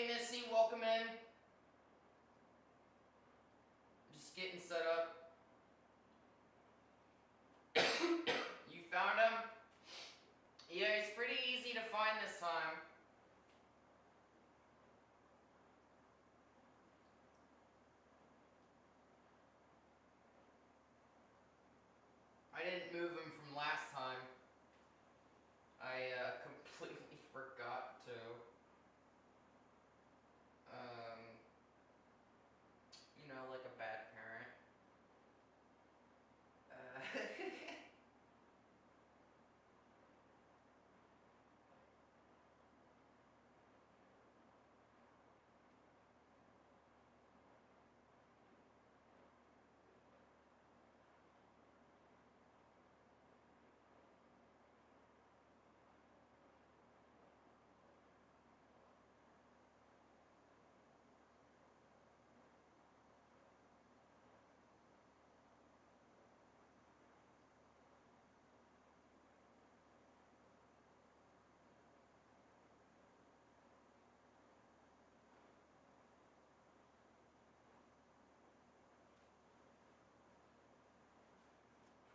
Hey Missy, welcome in. Just getting set up. You found him? Yeah, he's pretty easy to find this time. I didn't move him from last time. I completely forgot to. You know, like a bad parent.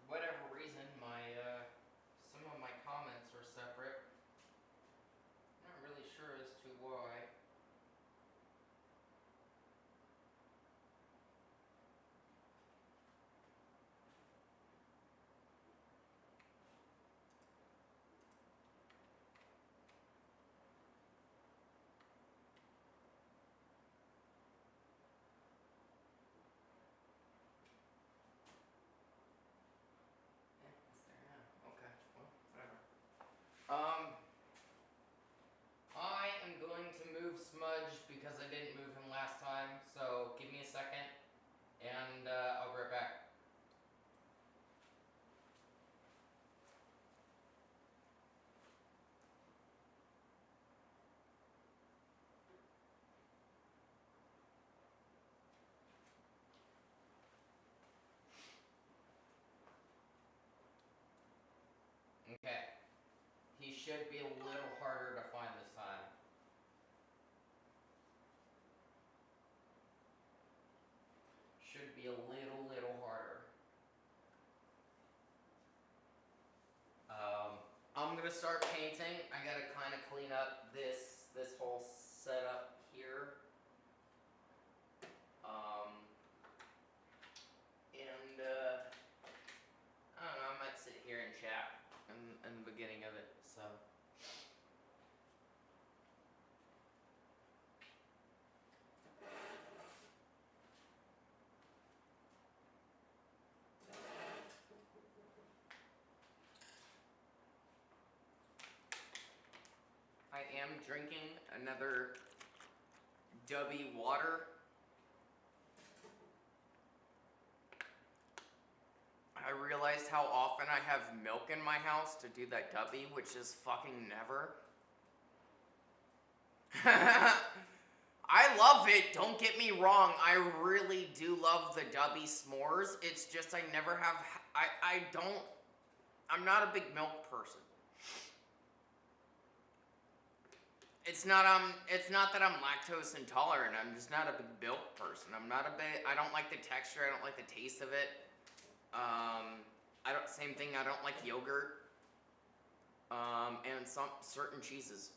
For whatever reason, some of my comments are separate. Not really sure as to why. It's there now. Okay, well, whatever. I am going to move Smudge because I didn't move him last time, so give me a second, and I'll be right back. Okay. He should be a little harder to find this time. Should be a little harder. I'm gonna start painting. I gotta kind of clean up this whole setup here. And I don't know. I might sit here and chat in the beginning of it. So. I am drinking another Dubby water. I realized how often I have milk in my house to do that Dubby, which is fucking never. I love it, don't get me wrong, I really do love the Dubby s'mores. It's just I never have, I'm not a big milk person. It's not that I'm lactose intolerant, I'm just not a big milk person. I don't like the texture, I don't like the taste of it. Same thing, I don't like yogurt. And some certain cheeses.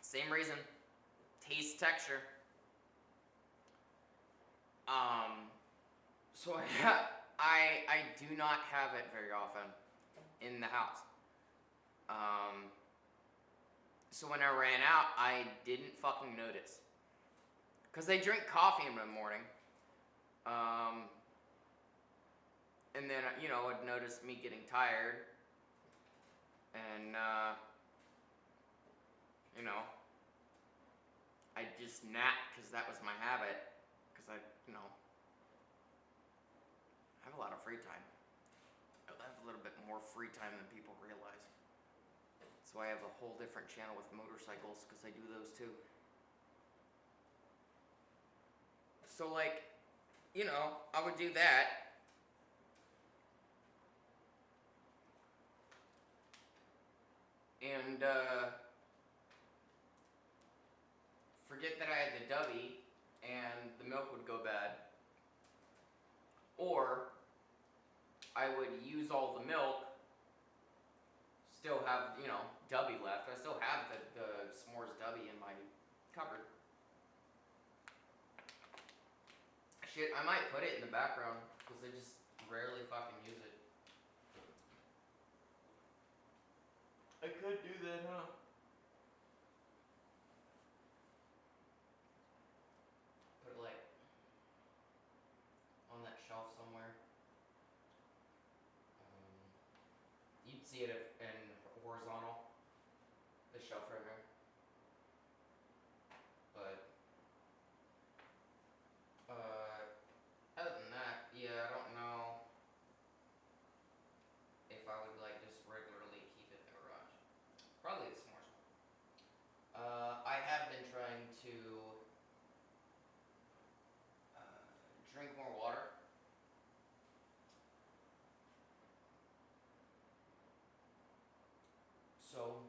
Same reason. Taste, texture. So I do not have it very often in the house. So when I ran out, I didn't fucking notice. Because they drink coffee in the morning. And then, you know, I'd notice me getting tired. And, you know, I'd just nap because that was my habit. Because I, you know, have a lot of free time. I have a little bit more free time than people realize. That's why I have a whole different channel with motorcycles, because I do those too. So, like, you know, I would do that. And, forget that I had the Dubby and the milk would go bad. Or I would use all the milk, still have, you know, Dubby left. I still have the s'mores Dubby in my cupboard. Shit, I might put it in the background because I just rarely fucking use it. I could do that, huh? Put it like on that shelf somewhere. You'd see it if in horizontal. The shelf right here. But other than that, yeah, I don't know if I would like just regularly keep it in the garage. Probably the s'mores. I have been trying to drink more water. So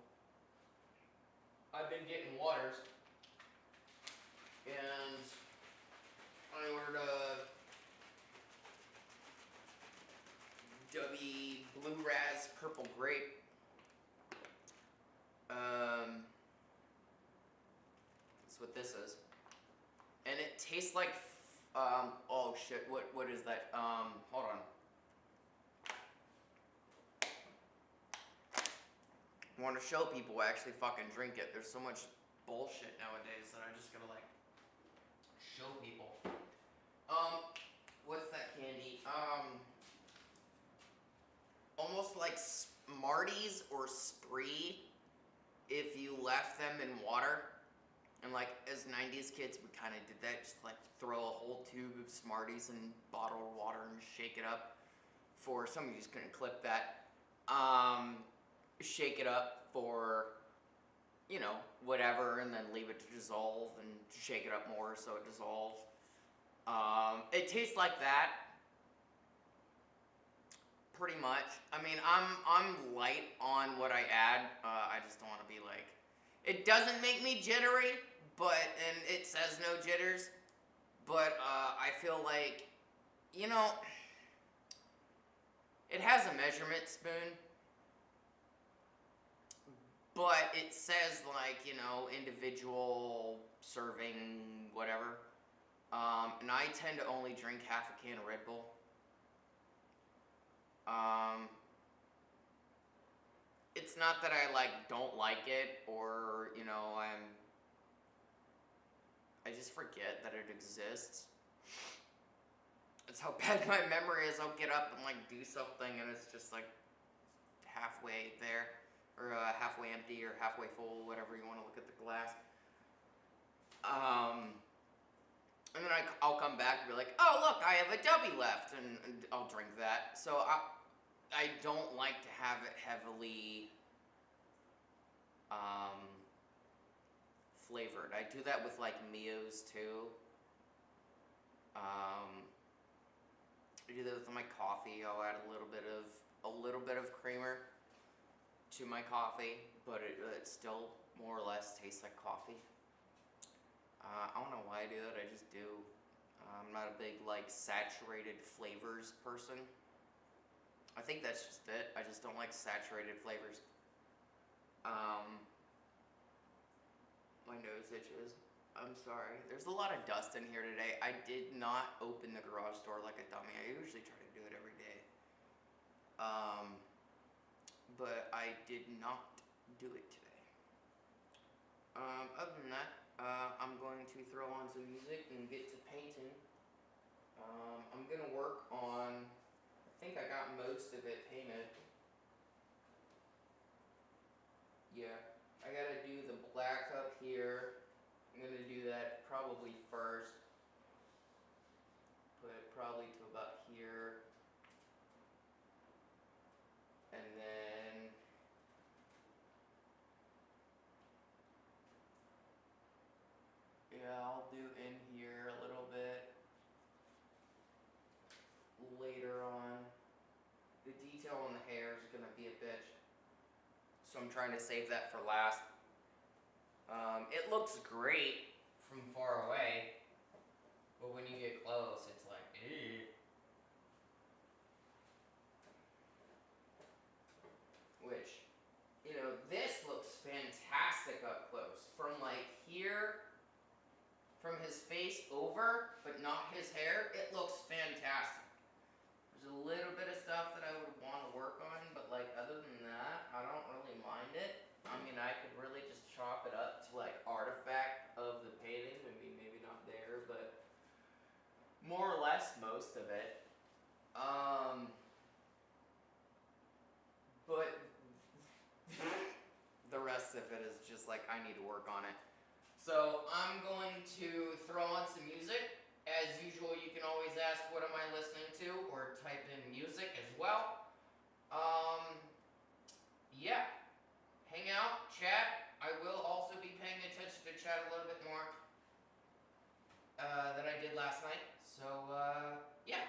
I've been getting waters, and I ordered a Dubby Blue Raz Purple Grape. That's what this is, and it tastes like. Oh shit! What is that? Hold on. I want to show people I actually fucking drink it. There's so much bullshit nowadays that I just gotta like show people. What's that candy? Almost like Smarties or Spree if you left them in water. And like as 90s kids, we kind of did that. Just like throw a whole tube of Smarties in bottled water and shake it up. For some of you just couldn't clip that. Shake it up for, you know, whatever, and then leave it to dissolve and shake it up more so it dissolves. It tastes like that, pretty much. I mean, I'm light on what I add. I just don't want to be like. It doesn't make me jittery, and it says no jitters. But I feel like, you know, it has a measurement spoon. But it says like, you know, individual serving, whatever. And I tend to only drink half a can of Red Bull. It's not that I like don't like it, or, you know, I just forget that it exists. That's how bad my memory is. I'll get up and like do something and it's just like halfway there. Or halfway empty or halfway full, whatever you want to look at the glass. And then I'll come back and be like, oh look, I have a Dubby left, and I'll drink that. So I don't like to have it heavily flavored. I do that with like Mio's too. I do that with my coffee. I'll add a little bit of creamer to my coffee, but it still more or less tastes like coffee. I don't know why I do that, I just do. I'm not a big like saturated flavors person. I think that's just it. I just don't like saturated flavors. My nose itches. I'm sorry. There's a lot of dust in here today. I did not open the garage door like a dummy. I usually try to do it every day. But I did not do it today. Other than that, I'm going to throw on some music and get to painting. I'm gonna work on, I think I got most of it painted. Yeah, I gotta do the black up here. I'm gonna do that probably first. Put it probably to about here. And then yeah, I'll do in here a little bit later on. The detail on the hair is gonna be a bitch, so I'm trying to save that for last. It looks great from far away, but when you get close, it's like, ew. Which, you know, this looks fantastic up close. From like here, from his face over, but not his hair, it looks fantastic. There's a little bit of stuff that I would want to work on, but like other than that, I don't really mind it. I mean, I could really just chop it up to like artifact of the painting. I mean, maybe not there, but more or less most of it. But the rest of it is just like I need to work on it. So I'm going to throw on some music. As usual, you can always ask what am I listening to or type in music as well. Yeah. Hang out, chat. I will also be paying attention to chat a little bit more than I did last night. So, yeah.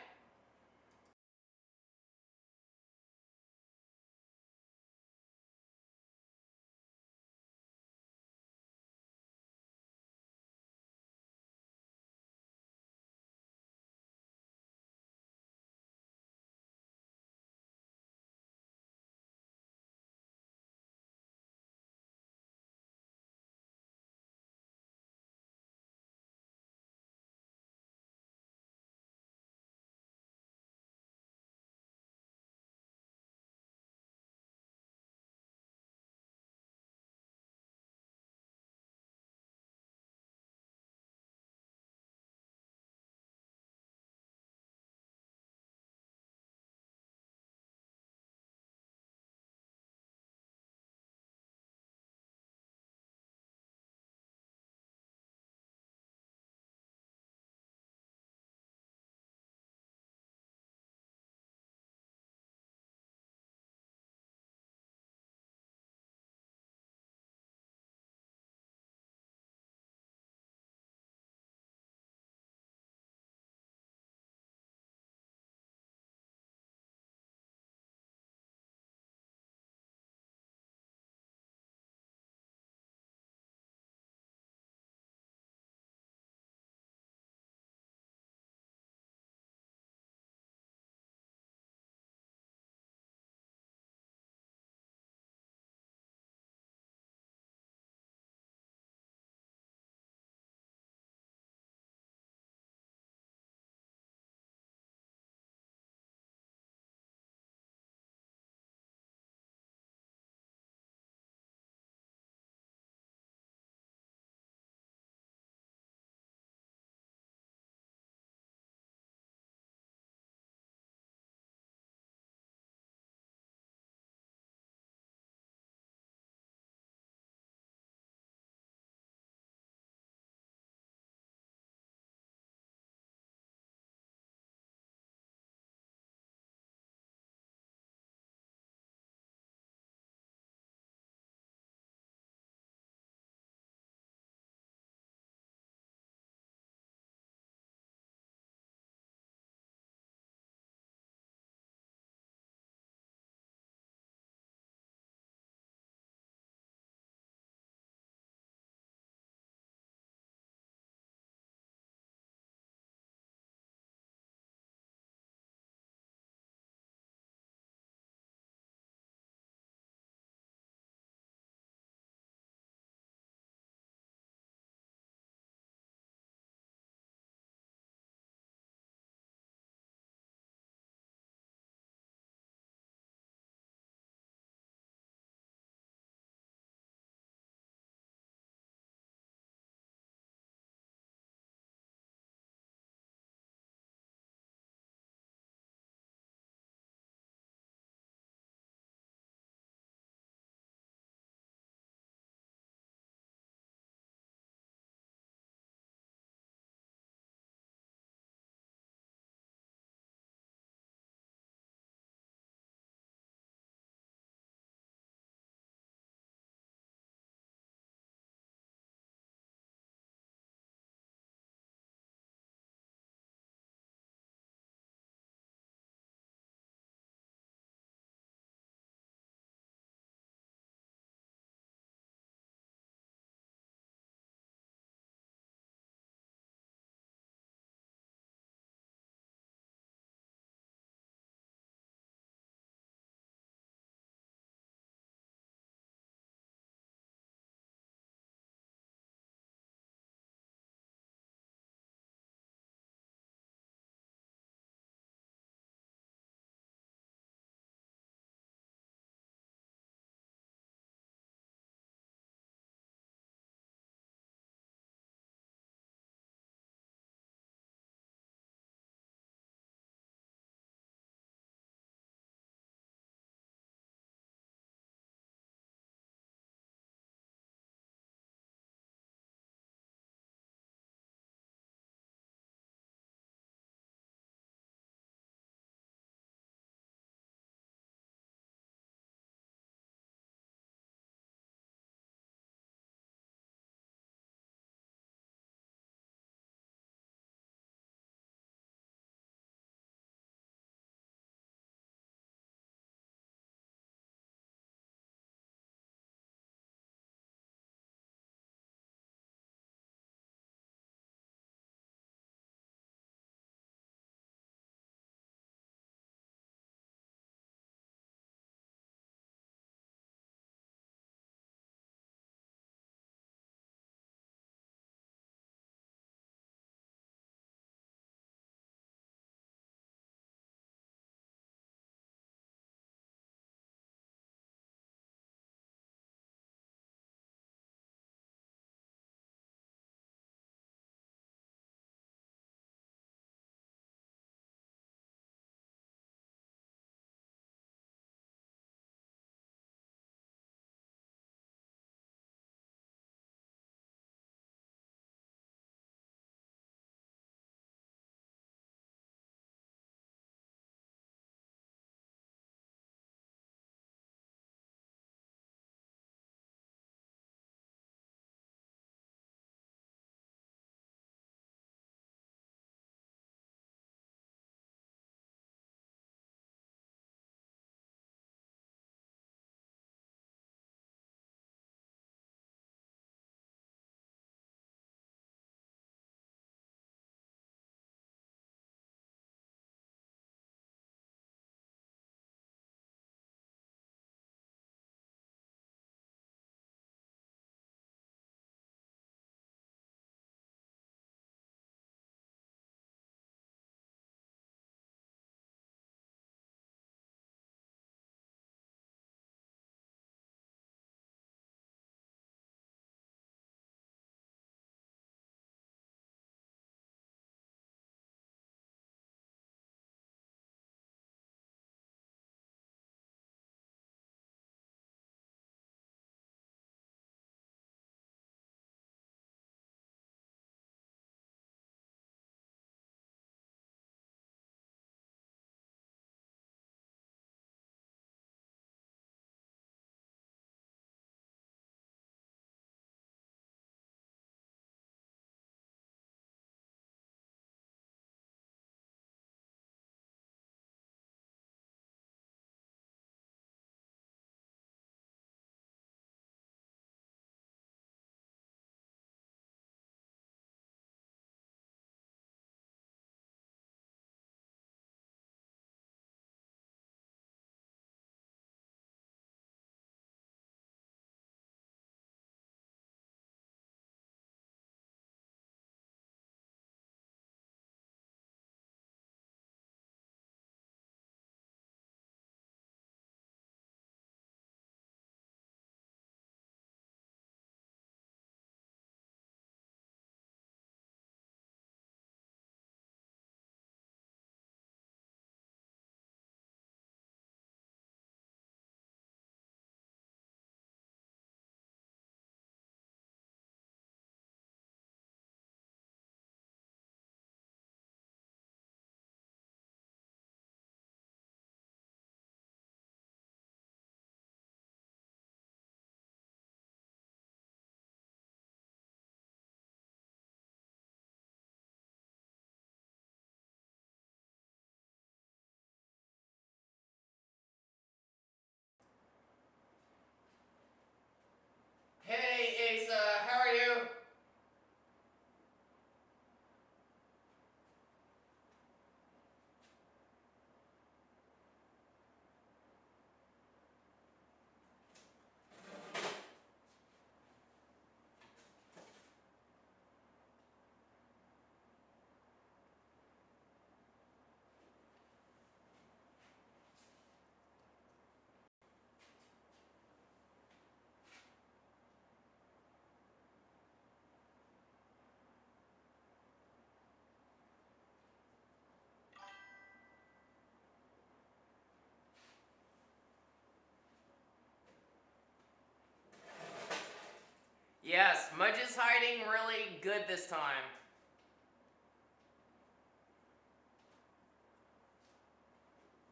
Yeah, Smudge is hiding really good this time.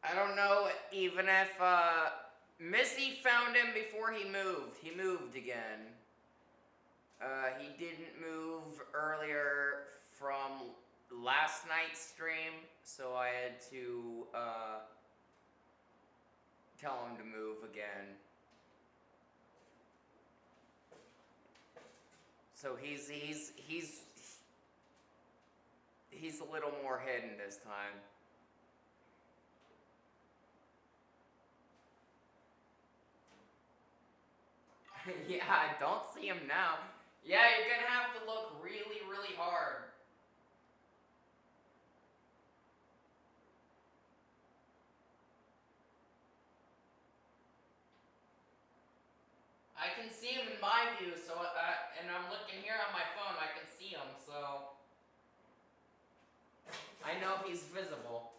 I don't know even if Missy found him before he moved. He moved again. He didn't move earlier from last night's stream, so I had to tell him to move again. So he's a little more hidden this time. Yeah, I don't see him now. Yeah, you're gonna have to look really, really hard. I can see him in my view, so and I'm looking here on my phone, I can see him, so I know he's visible.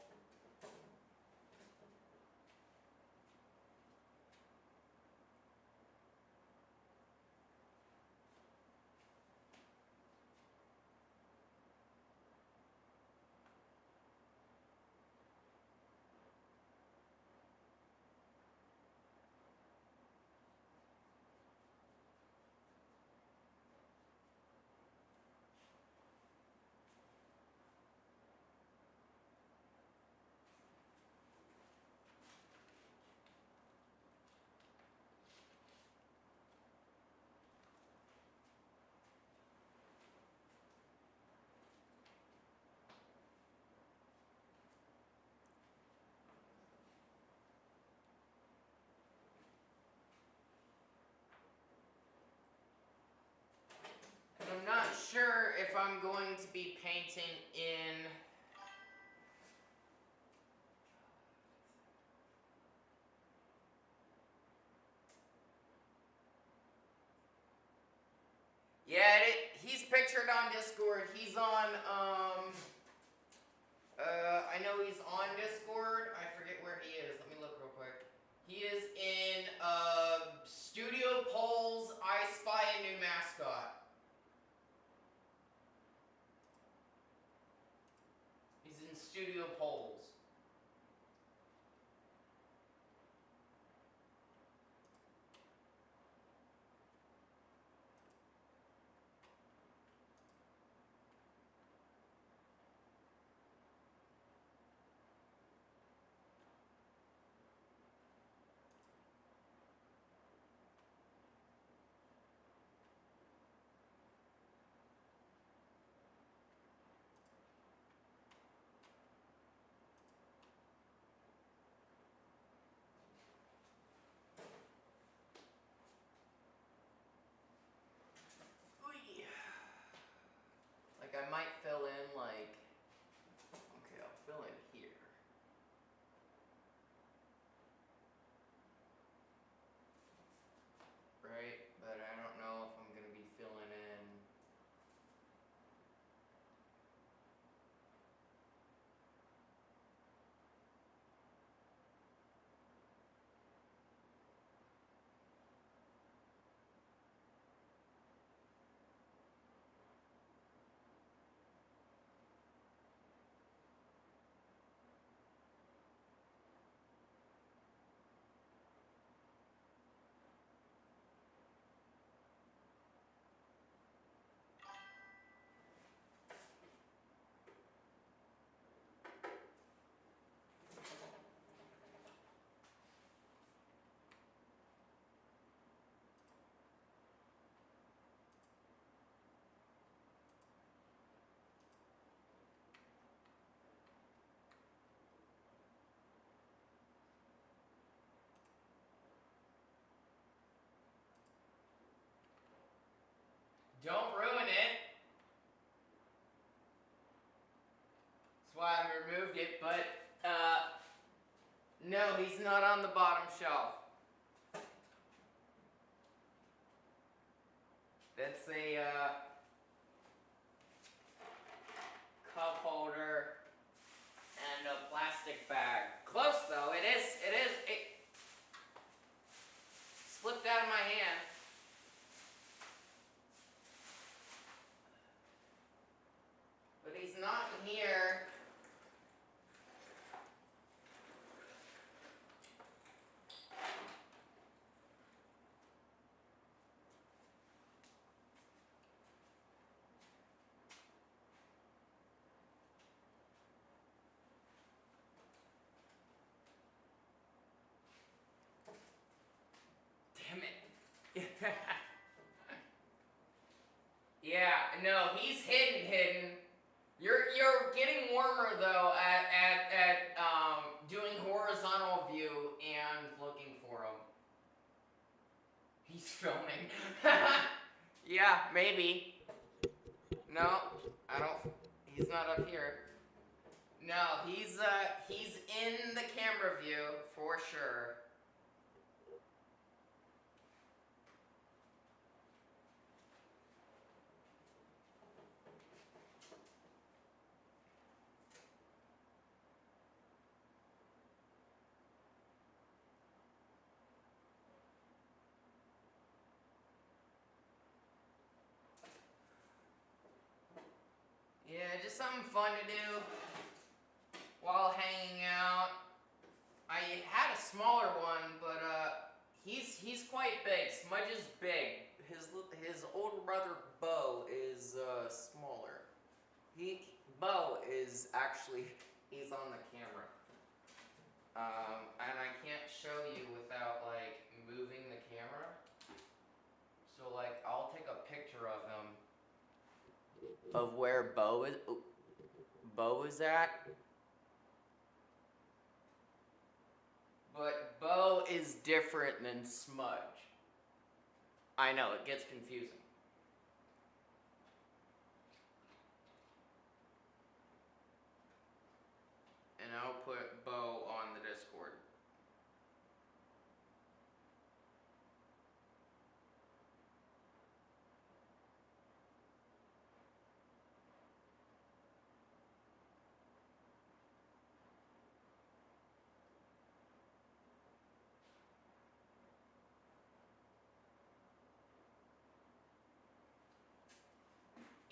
And I'm not sure if I'm going to be painting in yeah, he's pictured on Discord. He's on, I know he's on Discord. I forget where he is. Let me look real quick. He is in, Studio Polls I Spy a New Mascot. He's in Studio Polls. Like, I might fill in, like, okay, I'll fill in here. Right? But I don't know if I'm going to be filling in. Don't ruin it. That's why I removed it, but, no, he's not on the bottom shelf. That's a, cup holder and a plastic bag. Close though, it slipped out of my hand. out here. Damn it. Yeah, no, he's hidden. You're getting warmer though at doing horizontal view and looking for him. He's filming. Yeah, maybe. No, I don't. He's not up here. No, he's in the camera view for sure. Yeah, just something fun to do while hanging out. I had a smaller one, but he's quite big. Smudge is big. His older brother Bo is smaller. Bo is actually, he's on the camera. And I can't show you without like moving the camera. So like I'll take a picture of him. Of where Bo is at. But Bo is different than Smudge. I know, it gets confusing. And I'll put Bo on the Discord.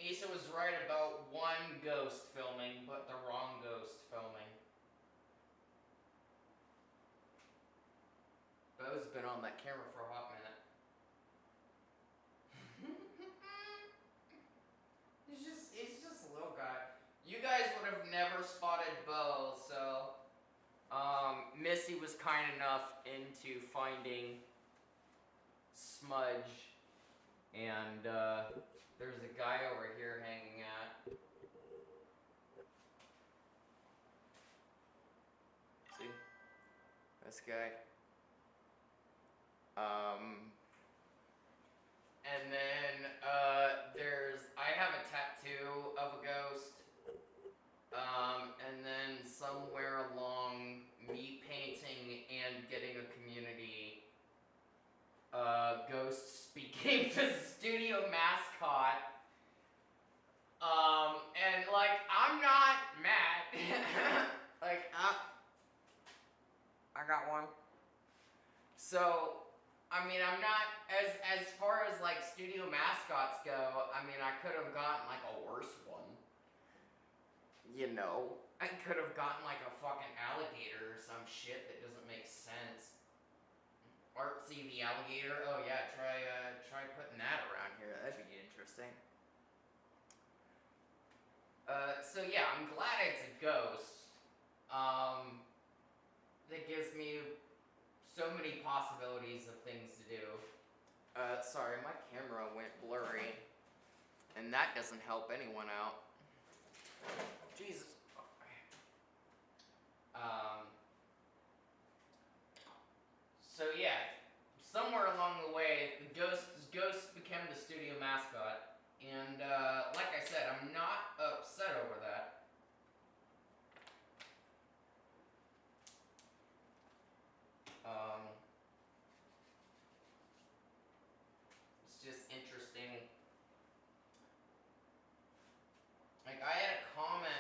Asa was right about one ghost filming, but the wrong ghost filming. Bo's been on that camera for a hot minute. He's just a little guy. You guys would have never spotted Bo, so Missy was kind enough into finding Smudge, and there's a guy over here hanging out. See? This guy. And then I have a tattoo of a ghost. And then somewhere along me painting and getting a community, ghost speaking to studio mascot. And like, I'm not mad. Like, I got one. So, I mean, I'm not, as far as like studio mascots go, I mean, I could have gotten like a worse one. You know, I could have gotten like a fucking alligator or some shit that doesn't make sense. Artsy the alligator. Oh yeah, try putting that around here. That'd be interesting. So yeah, I'm glad it's a ghost. That gives me so many possibilities of things to do. Sorry, my camera went blurry, and that doesn't help anyone out. Jesus. So yeah, somewhere along the way, the ghost became the studio mascot, and like I said, I'm not upset over that. It's just interesting. Like, I had a comment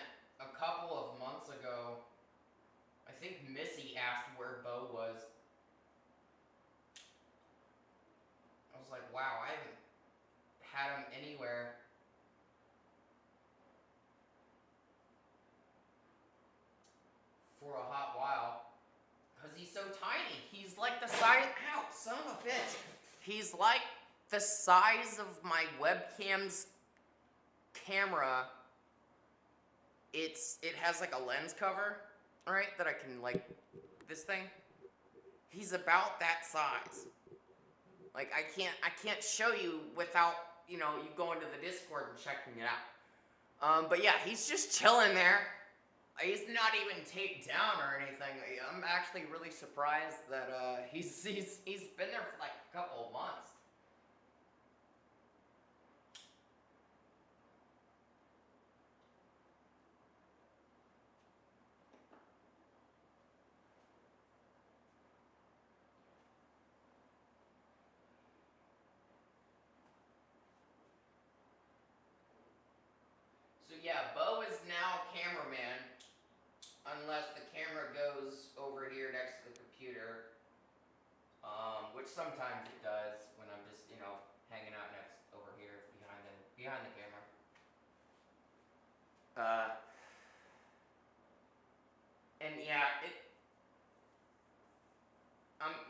bitch. He's like the size of my webcam's camera. It has like a lens cover, right? That I can like, this thing. He's about that size. Like I can't show you without, you know, you go into the Discord and checking it out. But yeah, he's just chilling there. He's not even taped down or anything. I'm actually really surprised that he's been there for like a couple of months. So yeah, Bo is now cameraman, unless the camera goes over here next to the computer, which sometimes it does when I'm just, you know, hanging out next over here behind the camera. And yeah,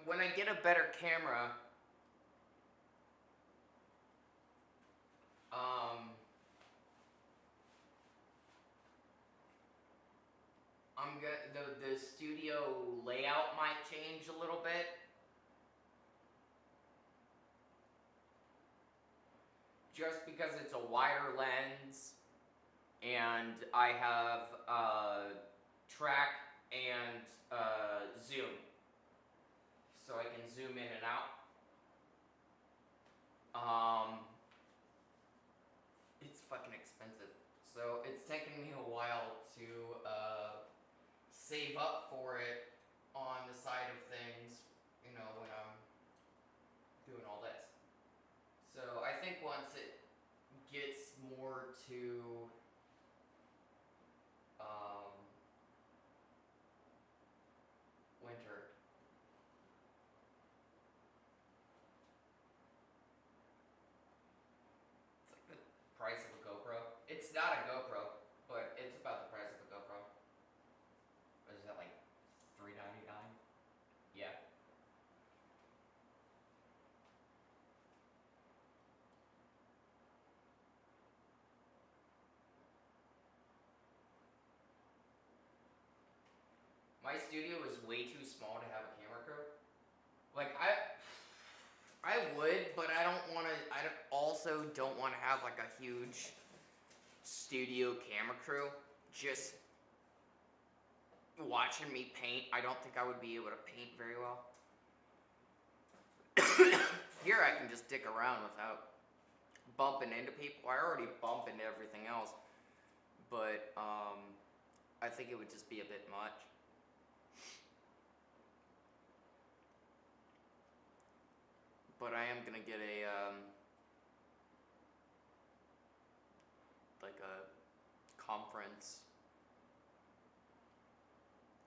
when I get a better camera, the studio layout might change a little bit. Just because it's a wider lens, and I have track and zoom, so I can zoom in and out. It's fucking expensive, so it's taken me a while to save up for it on the side of things, you know, when I'm doing all this. So I think once it gets more to winter, it's like the price of a GoPro. It's not a GoPro, but it's about the price of a GoPro. What is that, like $3.99? Yeah. My studio is way too small to have a camera crew. Like I would, but I also don't want to have like a huge studio camera crew just watching me paint. I don't think I would be able to paint very well. Here I can just dick around without bumping into people. I already bump into everything else, but I think it would just be a bit much. But I am gonna get a like a conference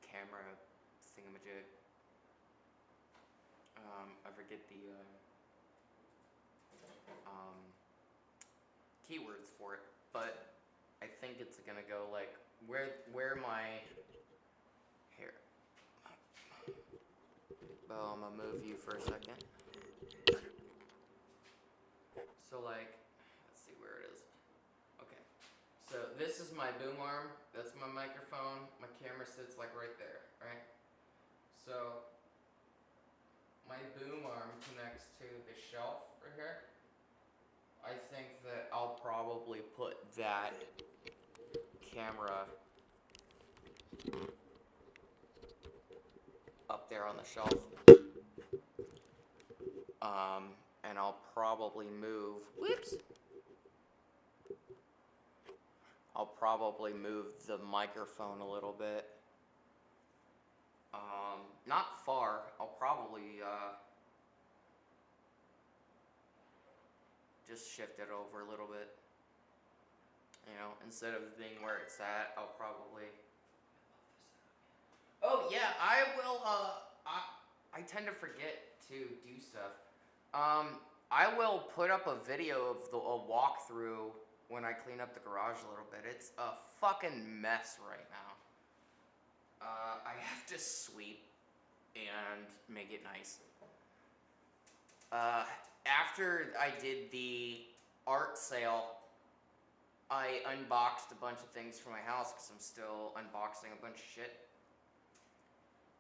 camera thingamajig. I forget the keywords for it, but I think it's gonna go like where my here. Well, I'm gonna move you for a second. So like, let's see where it is. Okay, so this is my boom arm. That's my microphone. My camera sits like right there, right? So my boom arm connects to the shelf right here. I think that I'll probably put that camera up there on the shelf. And I'll probably move, I'll probably move the microphone a little bit. Not far, I'll probably just shift it over a little bit. You know, instead of being where it's at, I'll probably... Oh yeah, I will, I tend to forget to do stuff. I will put up a video of a walkthrough when I clean up the garage a little bit. It's a fucking mess right now. I have to sweep and make it nice. After I did the art sale, I unboxed a bunch of things for my house because I'm still unboxing a bunch of shit.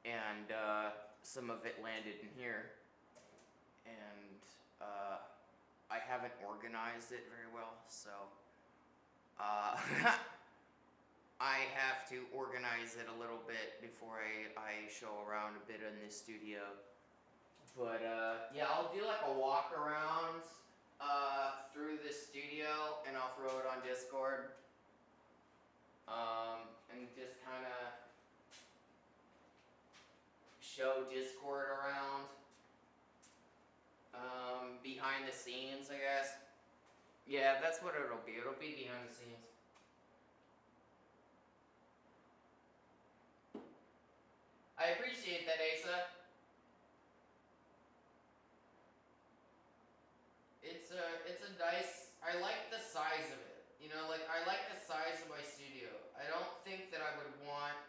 And some of it landed in here. And I haven't organized it very well, so I have to organize it a little bit before I show around a bit in this studio. But yeah, I'll do like a walk around through this studio, and I'll throw it on Discord. And just kind of show Discord around. Behind the scenes, I guess. Yeah, that's what it'll be. It'll be behind the scenes. I appreciate that, Asa. It's a nice. I like the size of it. You know, like I like the size of my studio. I don't think that I would want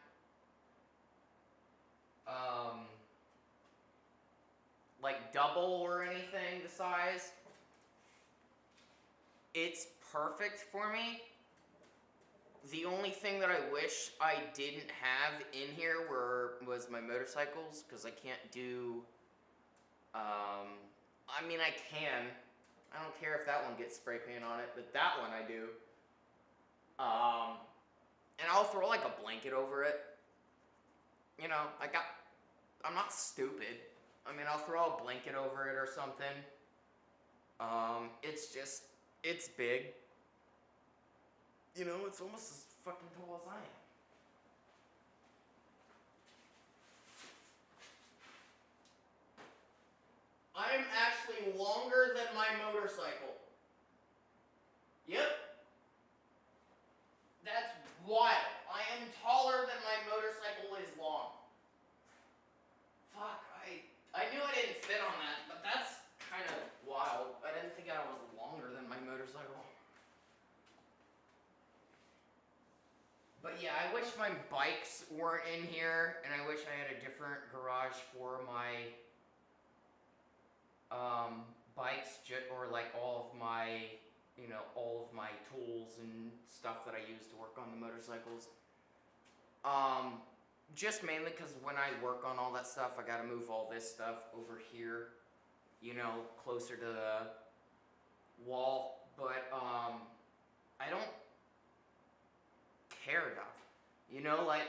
like double or anything the size. It's perfect for me. The only thing that I wish I didn't have in here was my motorcycles, because I can't do, I mean I can. I don't care if that one gets spray paint on it, but that one I do. And I'll throw like a blanket over it. You know, I'm not stupid. I mean, I'll throw a blanket over it or something. It's big. You know, it's almost as fucking tall as I am. I'm actually longer than my motorcycle. Yep. That's wild. I am taller than my motorcycle is long. Fuck, I knew I didn't fit on that, but that's kind of wild. I didn't think I was longer than my motorcycle. But yeah, I wish my bikes weren't in here, and I wish I had a different garage for my bikes, or like all of my, you know, all of my tools and stuff that I use to work on the motorcycles. Just mainly because when I work on all that stuff, I gotta move all this stuff over here, you know, closer to the wall. But I don't care enough, you know, like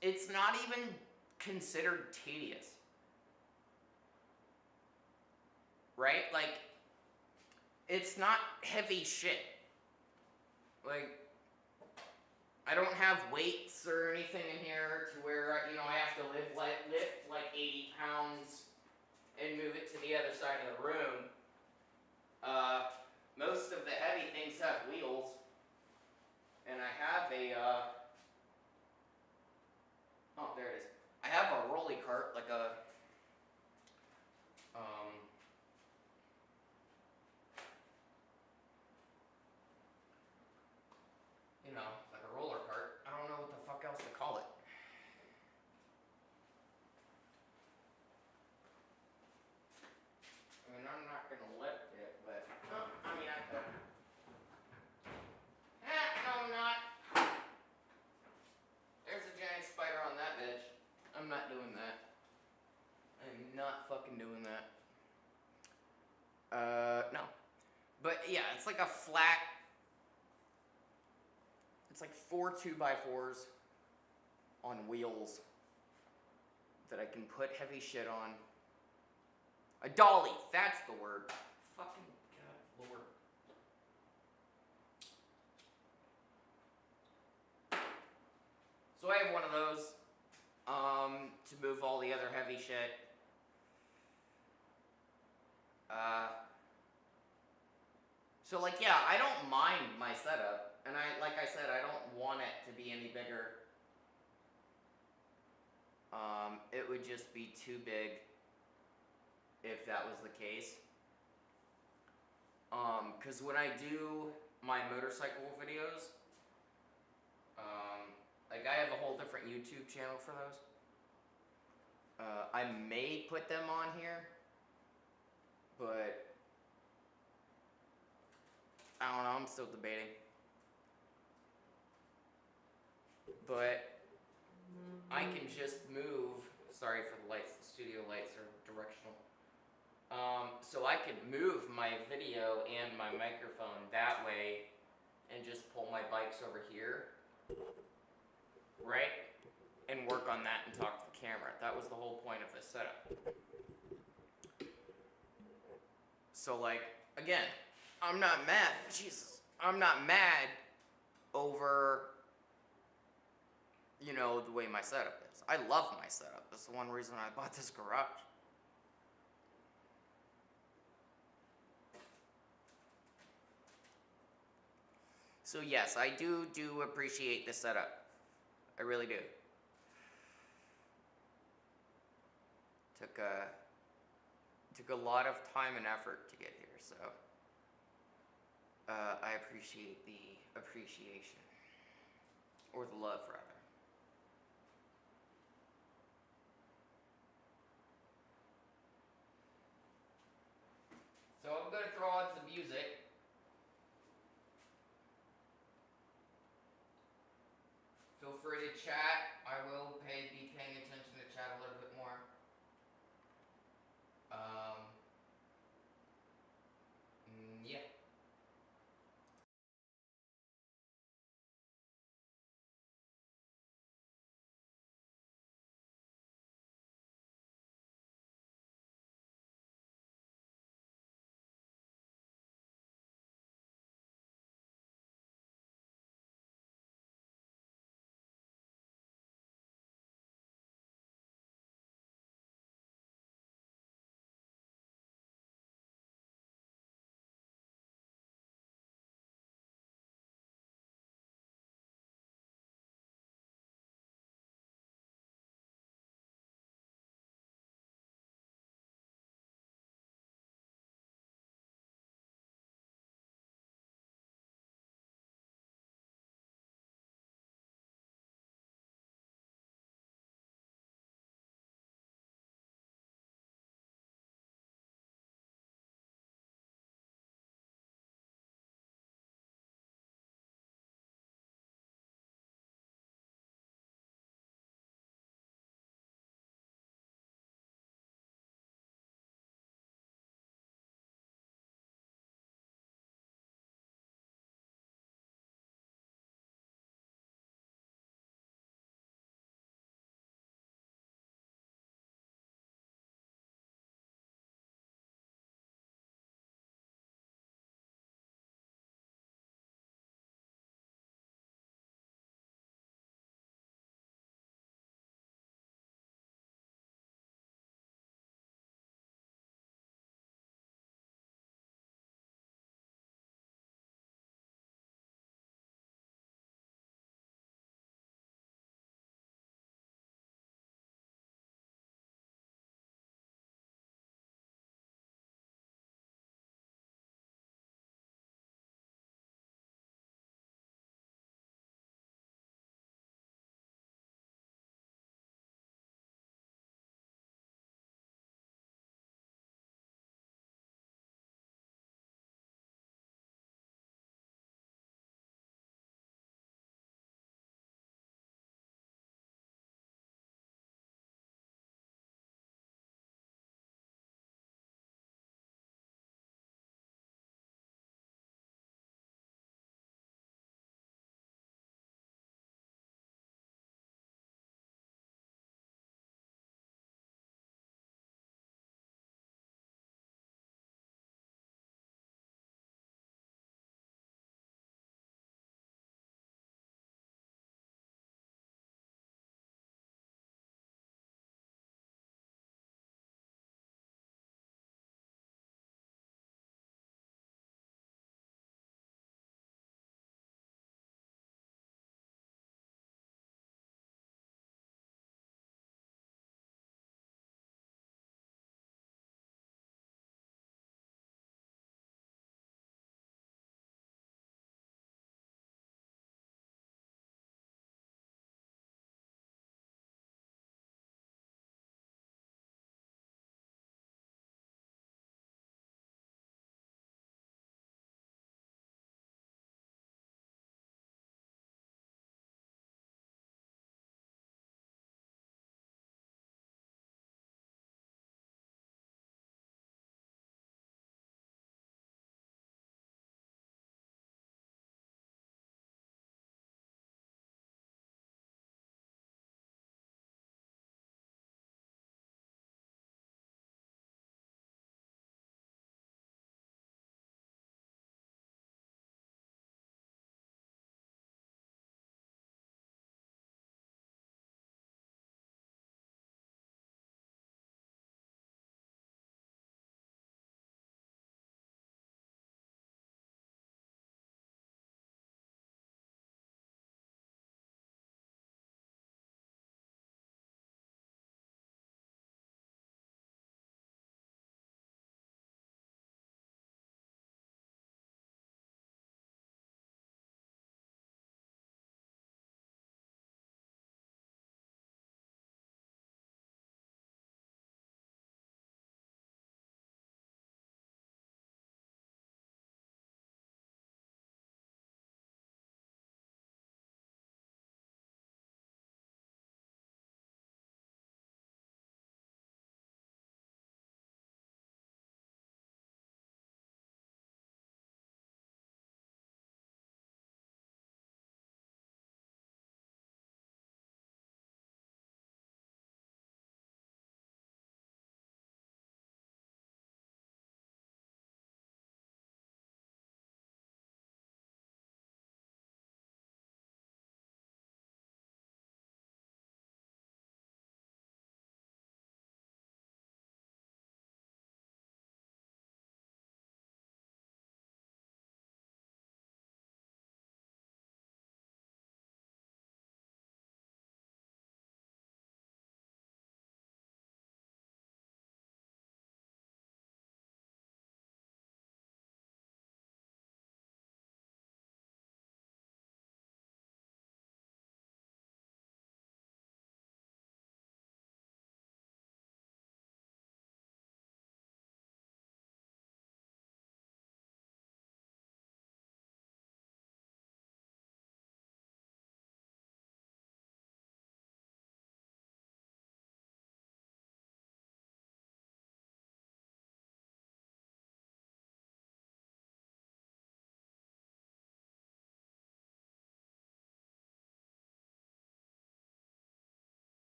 it's not even considered tedious, right? Like it's not heavy shit. Like I don't have weights or anything in here to where, you know, I have to lift like 80 pounds and move it to the other side of the room. Most of the heavy things have wheels. And I have a, oh, there it is. I have a rolly cart, like a, you know, like a roller cart. I don't know what the fuck else to call it. I mean, I'm not gonna lift it, but, I mean, I could. No, I'm not. There's a giant spider on that bitch. I'm not doing that. I'm not fucking doing that. No. But yeah, it's like a flat. It's like 4 2x4s on wheels that I can put heavy shit on. A dolly, that's the word. Fucking God, Lord. So I have one of those to move all the other heavy shit. So like, yeah, I don't mind my setup, and like I said, I don't want it to be any bigger. It would just be too big if that was the case. Cause when I do my motorcycle videos, like I have a whole different YouTube channel for those. I may put them on here, but I don't know, I'm still debating. But I can just move, sorry for the lights, the studio lights are directional. So I could move my video and my microphone that way and just pull my bikes over here, right? And work on that and talk to the camera. That was the whole point of this setup. So like, again, I'm not mad, Jesus, I'm not mad over, you know, the way my setup is. I love my setup. That's the one reason I bought this garage. So yes, I do appreciate the setup. I really do. Took a lot of time and effort to get here, so I appreciate the appreciation, or the love rather. So I'm gonna throw on some music. Feel free to chat. I will be paying attention to chat a little bit more. Yeah.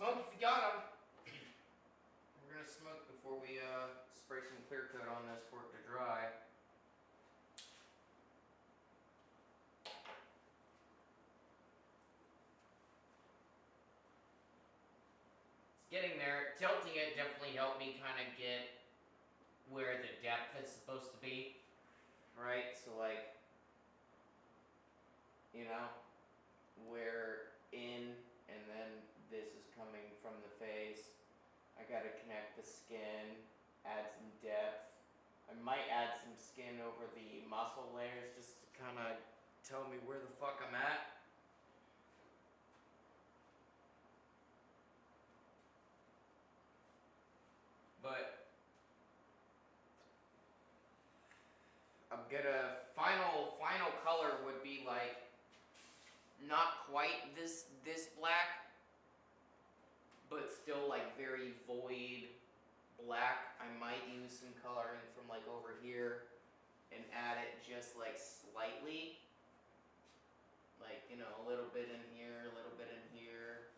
smoke if you got them. We're gonna smoke before we spray some clear coat on this for it to dry. It's getting there. Tilting it definitely helped me kind of get where the depth is supposed to be. Right? So like, you know, we're in and then this is coming from the face. I gotta connect the skin, add some depth. I might add some skin over the muscle layers just to kind of tell me where the fuck I'm at. But I'm gonna final color would be like not quite this black, but still like very void black. I might use some coloring from like over here and add it just like slightly, like, you know, a little bit in here, a little bit in here,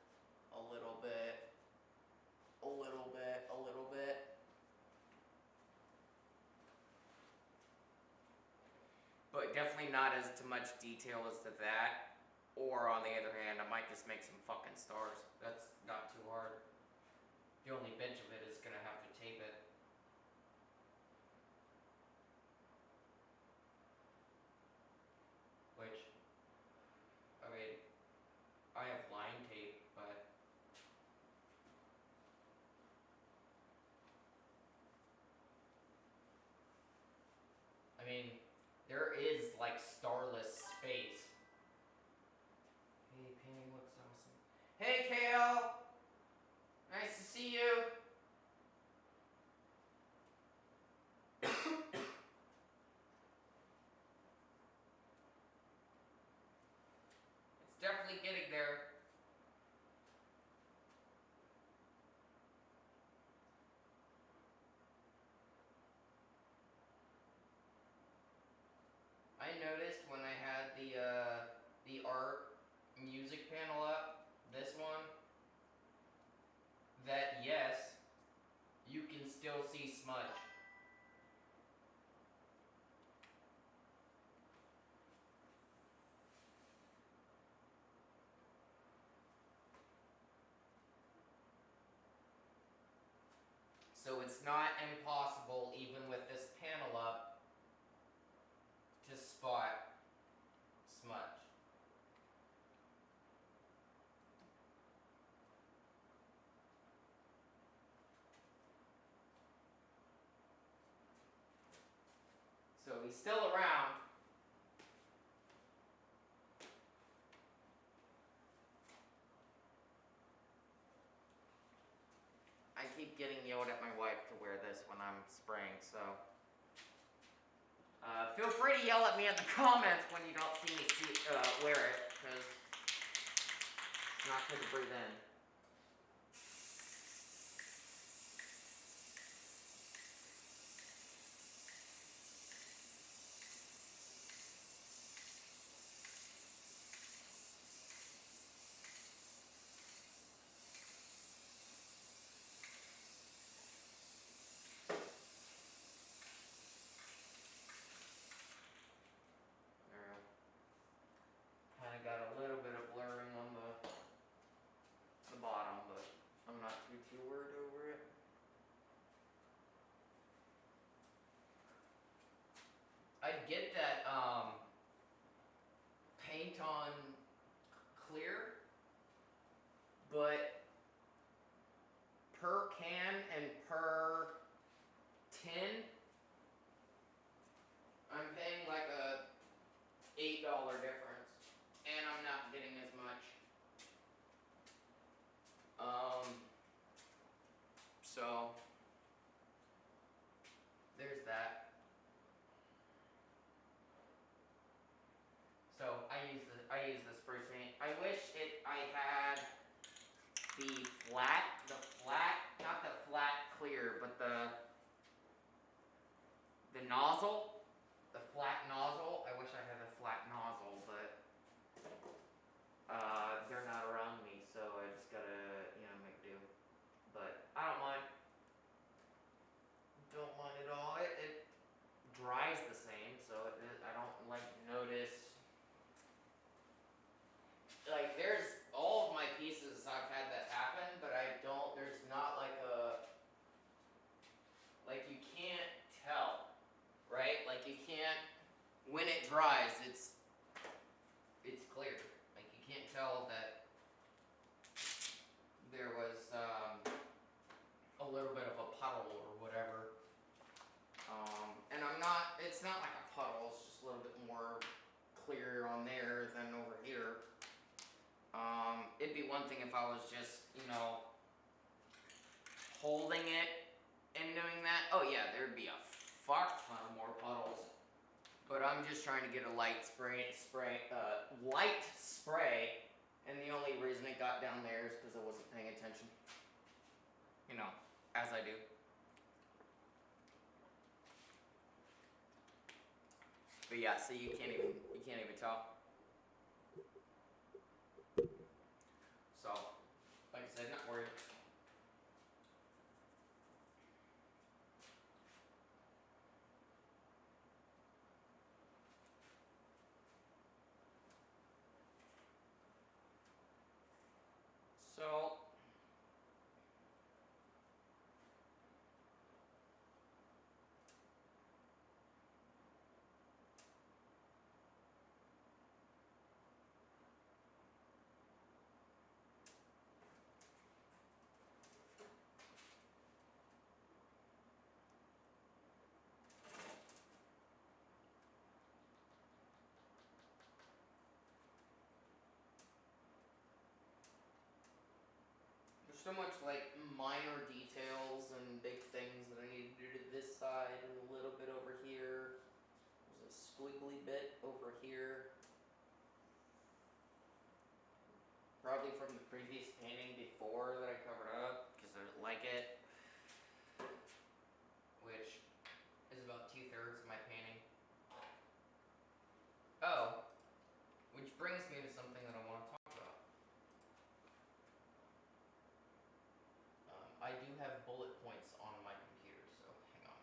a little bit, a little bit, a little bit. But definitely not as to much detail as to that. Or on the other hand, I might just make some fucking stars. That's not too hard. The only bitch of it is gonna have to tape it. Which, I mean, I have line tape, but I mean, there is like starless space. Hey, painting looks awesome. Hey, Kale! Nice to see you! It's definitely getting there. I noticed when I had the art music panel up, this one, that yes, you can still see smudge. So it's not impossible, even with this panel up, to spot smudge. So he's still around. I keep getting yelled at my wife to wear this when I'm spraying, so feel free to yell at me in the comments when you don't see me wear it, because it's not good to breathe in. Kind of got a little bit of blurring on the bottom, but I'm not too worried over it. I get that paint on clear, but per can and per tin, I'm paying like a $8 difference, and I'm not getting as much. So there's that. So I use the spray paint. I wish I had the flat, not the flat clear, but the nozzle, the flat nozzle. I wish I had a flat nozzle, but they're not around me, so I just gotta, you know, make little bit of a puddle or whatever. And it's not like a puddle, it's just a little bit more clear on there than over here. It'd be one thing if I was just, you know, holding it and doing that. Oh yeah, there'd be a fuck ton of more puddles. But I'm just trying to get a light spray, and the only reason it got down there is because I wasn't paying attention. You know, as I do. But yeah, see, you can't even tell. So, like I said, not worried. So, there's so much like minor details and big things that I need to do to this side and a little bit over here. There's a squiggly bit over here. Probably from the previous painting before that I covered up because I didn't like it. Which is about 2/3 of my painting. Oh, which brings me to something that I want to talk about. I do have bullet points on my computer, so hang on.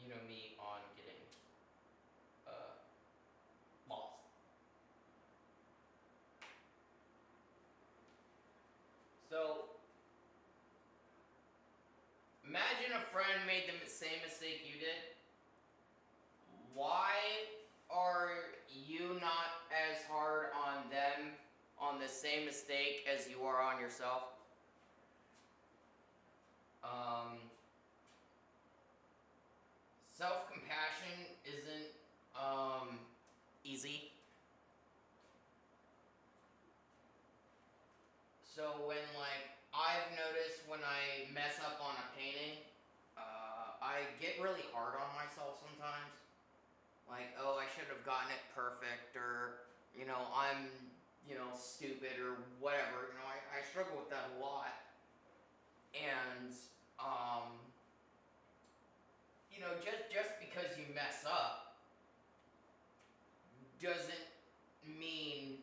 You know me on getting lost. So, imagine a friend made the same mistake you did. Why are you not as hard on them on the same mistake as you are on yourself? Self-compassion isn't easy. So when I've noticed when I mess up on a painting, I get really hard on myself sometimes. Like, oh, I should have gotten it perfect, or, you know, I'm, you know, stupid, or whatever. You know, I struggle with that a lot. And, you know, just because you mess up doesn't mean,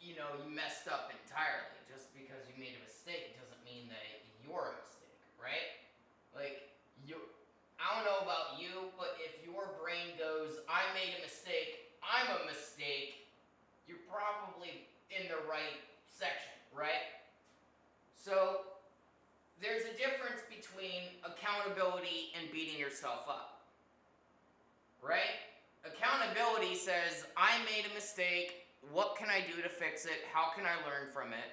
you know, you messed up entirely. Just because you made a mistake doesn't mean that you're a mistake, right? Like, I don't know about you, but if your brain goes, I made a mistake, I'm a mistake, you're probably in the right section, right? So, there's a difference between accountability and beating yourself up, right? Accountability says, I made a mistake, what can I do to fix it, how can I learn from it?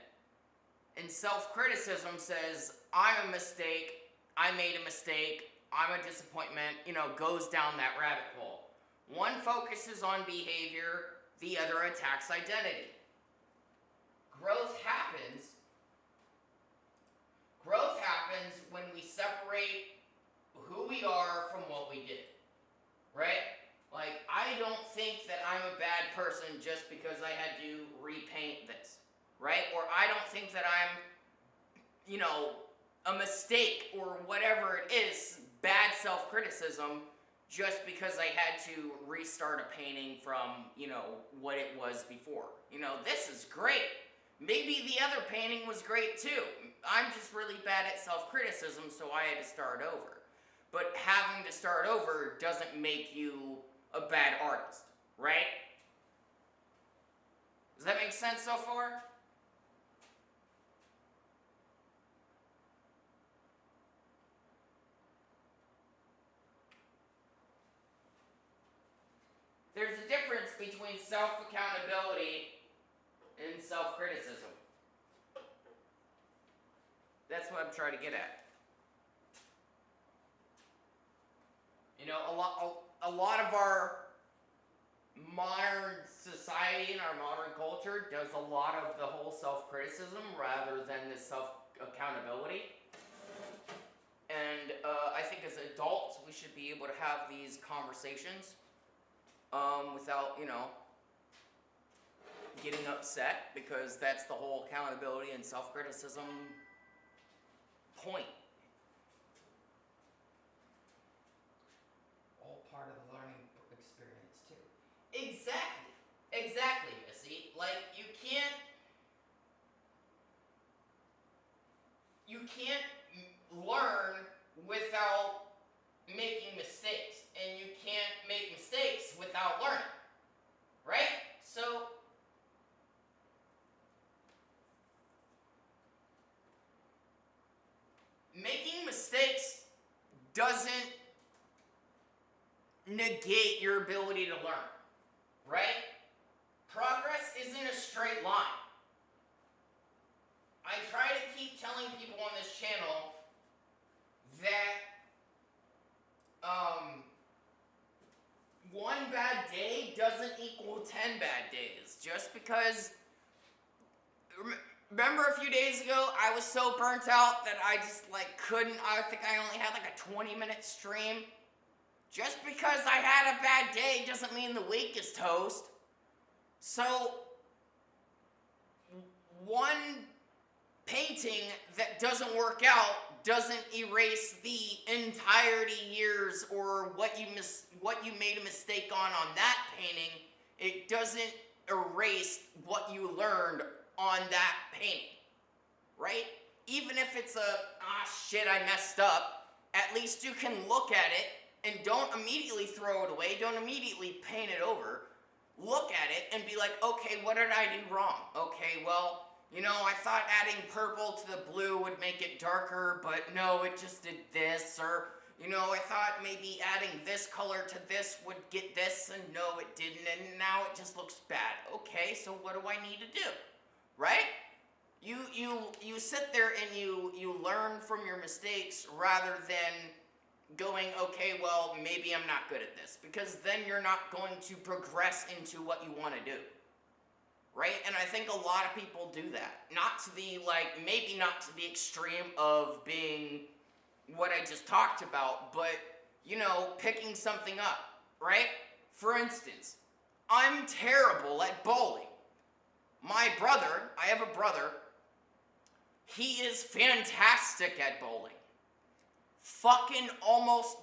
And self-criticism says, I'm a mistake, I made a mistake, I'm a disappointment, you know, goes down that rabbit hole. One focuses on behavior, the other attacks identity. Growth happens when we separate who we are from what we did, right? Like, I don't think that I'm a bad person just because I had to repaint this, right? Or I don't think that I'm, you know, a mistake or whatever it is, bad self-criticism, just because I had to restart a painting from, you know, what it was before. You know, this is great. Maybe the other painting was great too. I'm just really bad at self-criticism, so I had to start over. But having to start over doesn't make you a bad artist, right? Does that make sense so far? There's a difference between self-accountability in self-criticism. That's what I'm trying to get at. You know, a lot of our modern society and our modern culture does a lot of the whole self-criticism rather than the self-accountability. And I think as adults, we should be able to have these conversations without, you know, getting upset, because that's the whole accountability and self-criticism point. All part of the learning experience too. Exactly, Missy. Like, you can't learn without making mistakes, and you can't make mistakes without learning, right? So making mistakes doesn't negate your ability to learn, right? Progress isn't a straight line. I try to keep telling people on this channel that one bad day doesn't equal 10 bad days. Just because, remember a few days ago, I was so burnt out that I just couldn't, I think I only had a 20-minute stream. Just because I had a bad day doesn't mean the week is toast. So, one painting that doesn't work out doesn't erase the entirety years or what you made a mistake on that painting. It doesn't erase what you learned on that painting, right? Even if it's shit, I messed up, at least you can look at it and don't immediately throw it away, don't immediately paint it over. Look at it and be like, okay, what did I do wrong? Okay, well, you know, I thought adding purple to the blue would make it darker, but no, it just did this. Or, you know, I thought maybe adding this color to this would get this, and no, it didn't, and now it just looks bad. Okay, so what do I need to do? Right? You sit there and you learn from your mistakes rather than going, okay, well, maybe I'm not good at this, because then you're not going to progress into what you want to do, right? And I think a lot of people do that. Not to the, maybe not to the extreme of being what I just talked about, but, you know, picking something up, right? For instance, I'm terrible at bowling. My brother, I have a brother, he is fantastic at bowling. Fucking almost,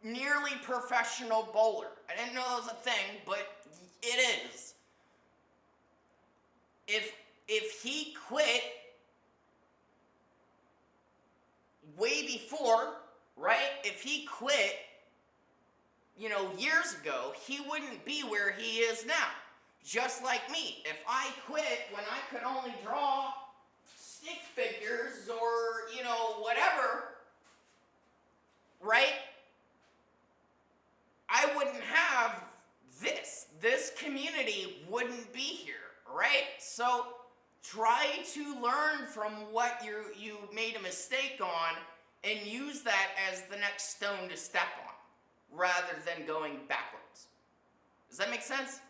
nearly professional bowler. I didn't know that was a thing, but it is. If he quit way before, right? If he quit, you know, years ago, he wouldn't be where he is now. Just like me. If I quit when I could only draw stick figures or, you know, whatever, right? I wouldn't have this. This community wouldn't be here, right? So try to learn from what you made a mistake on and use that as the next stone to step on, rather than going backwards. Does that make sense?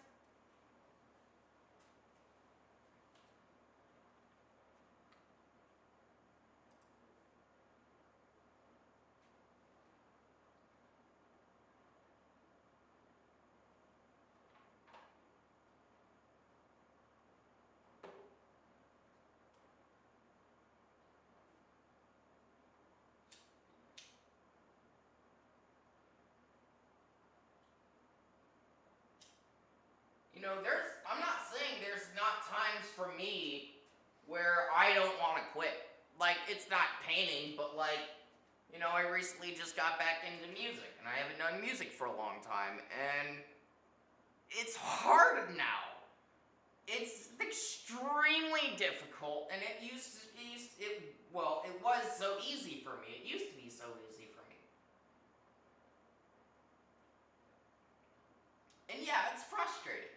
You know, I'm not saying there's not times for me where I don't want to quit. It's not painting, but you know, I recently just got back into music, and I haven't done music for a long time, and it's hard now. It's extremely difficult, and it was so easy for me. It used to be so easy for me. And yeah, it's frustrating.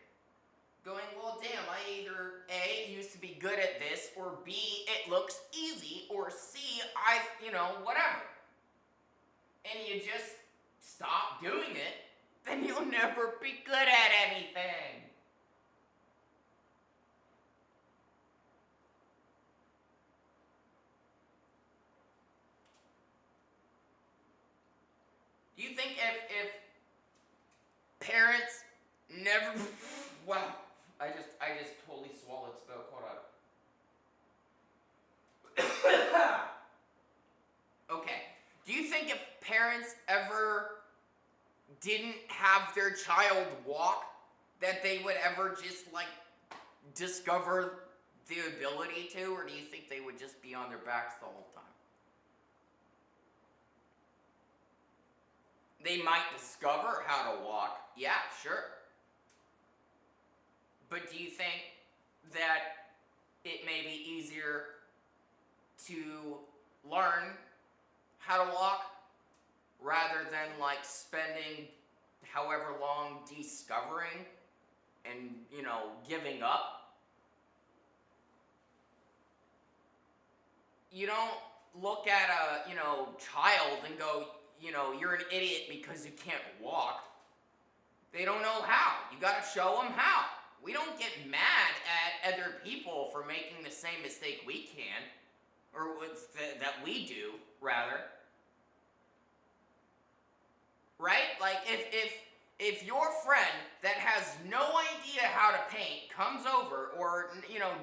going, well, damn, I either A, used to be good at this, or B, it looks easy, or C, whatever. And you just stop doing it, then you'll never be good at anything. Do you think if parents never wow, I just totally swallowed smoke. Hold on. Okay. Do you think if parents ever didn't have their child walk, that they would ever just like discover the ability to, or do you think they would just be on their backs the whole time? They might discover how to walk, yeah, sure. But do you think that it may be easier to learn how to walk rather than like spending however long discovering and, giving up? You don't look at a, child and go, you're an idiot because you can't walk. They don't know how. You gotta show them how. We don't get mad at other people for making the same mistake we can, or that we do, rather. Right? Like, if your friend that has no idea how to paint comes over, or,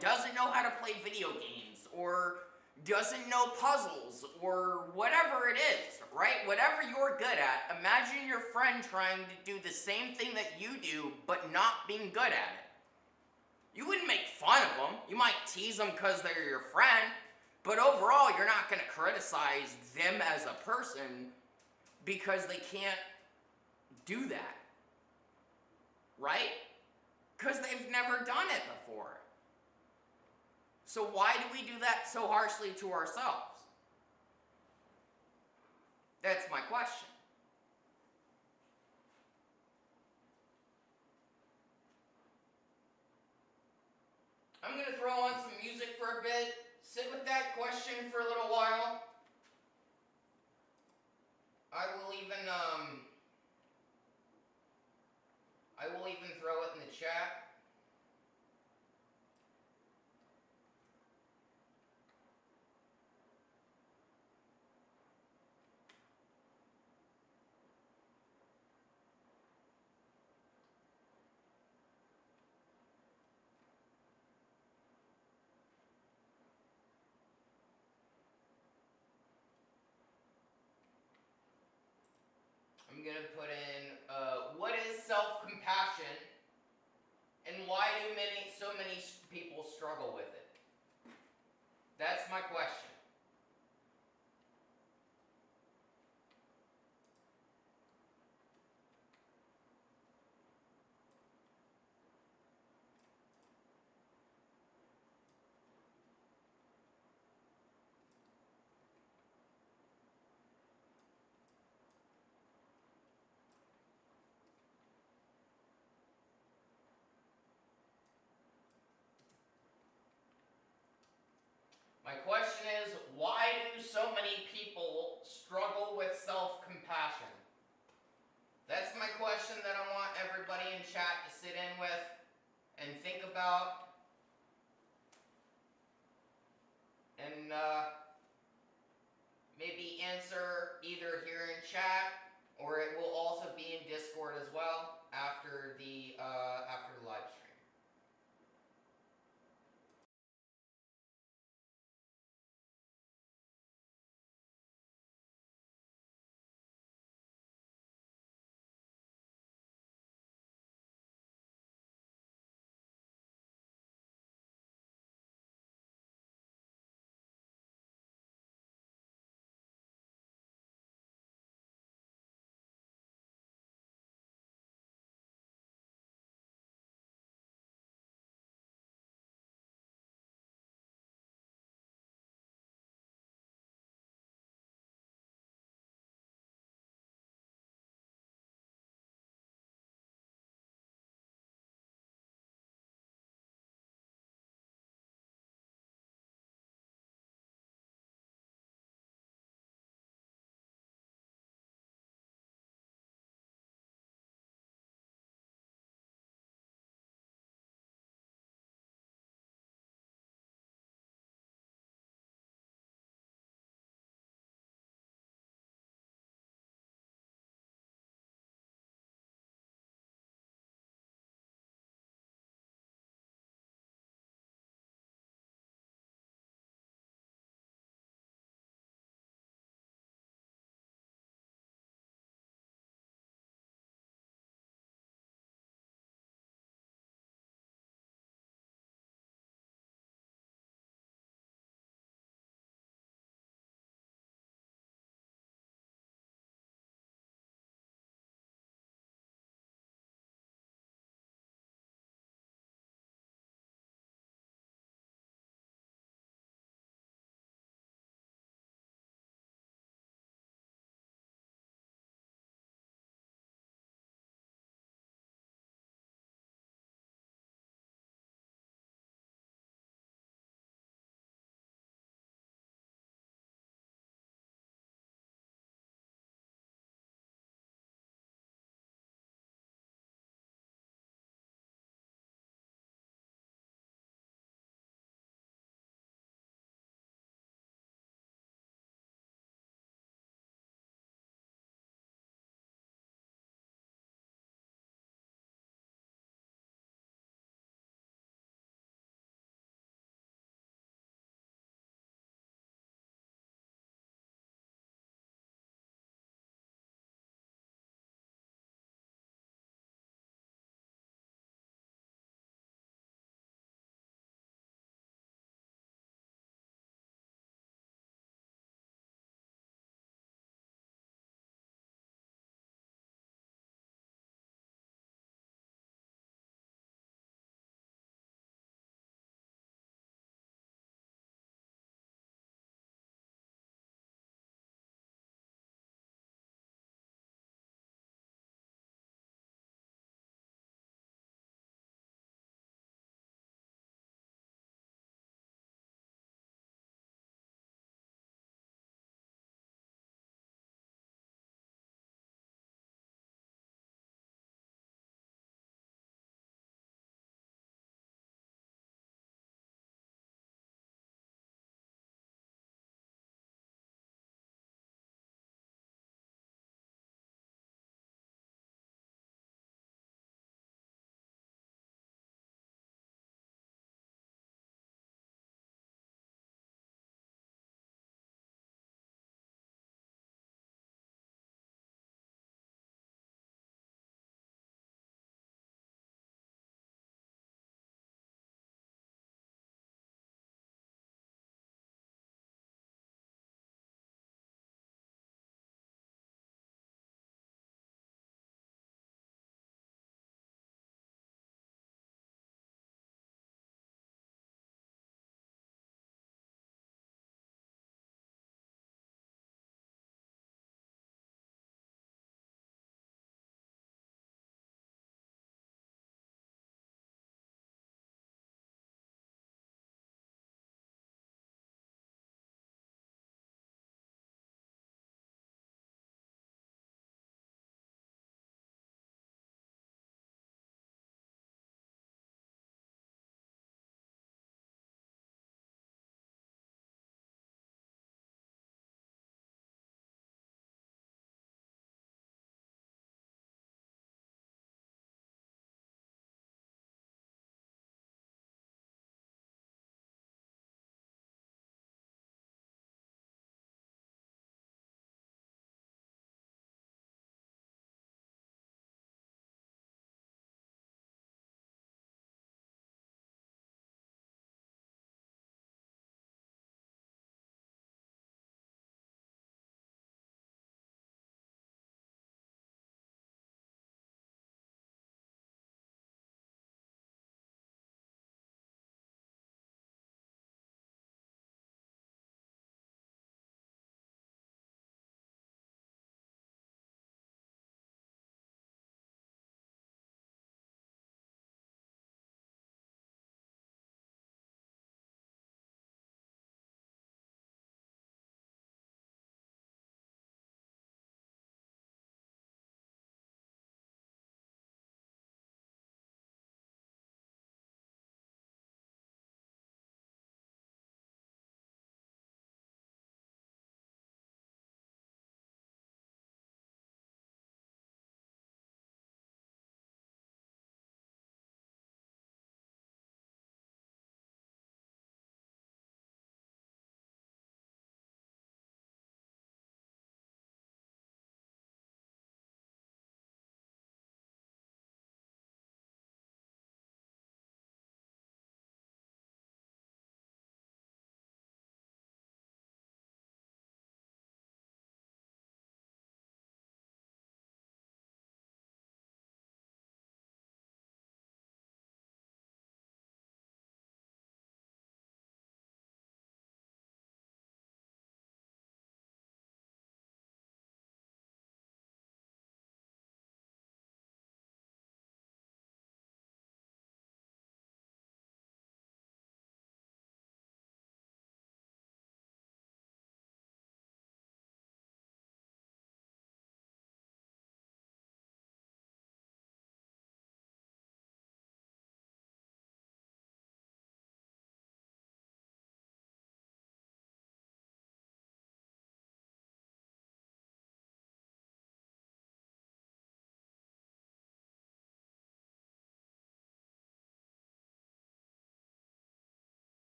doesn't know how to play video games, or doesn't know puzzles, or whatever it is, right? Whatever you're good at, imagine your friend trying to do the same thing that you do, but not being good at it. You wouldn't make fun of them. You might tease them because they're your friend, but overall, you're not going to criticize them as a person because they can't do that, right? Because they've never done it before. So why do we do that so harshly to ourselves? That's my question. I'm going to throw on some music for a bit, sit with that question for a little while. I will even throw it in the chat. I'm going to put in, what is self-compassion, and why do so many people struggle with it? That's my question. My question is, why do so many people struggle with self-compassion? That's my question that I want everybody in chat to sit in with and think about. And maybe answer either here in chat, or it will also be in Discord as well after the live stream.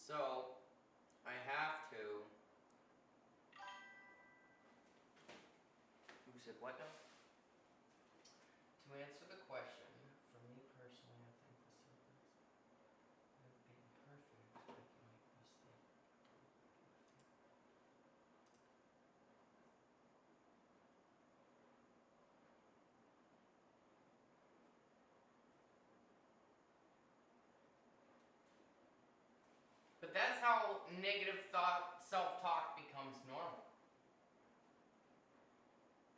So, I have to... Who said what now? To answer the question, for me personally, I think the surface of being perfect, I can make mistakes. But that's how negative thought, self-talk becomes normal.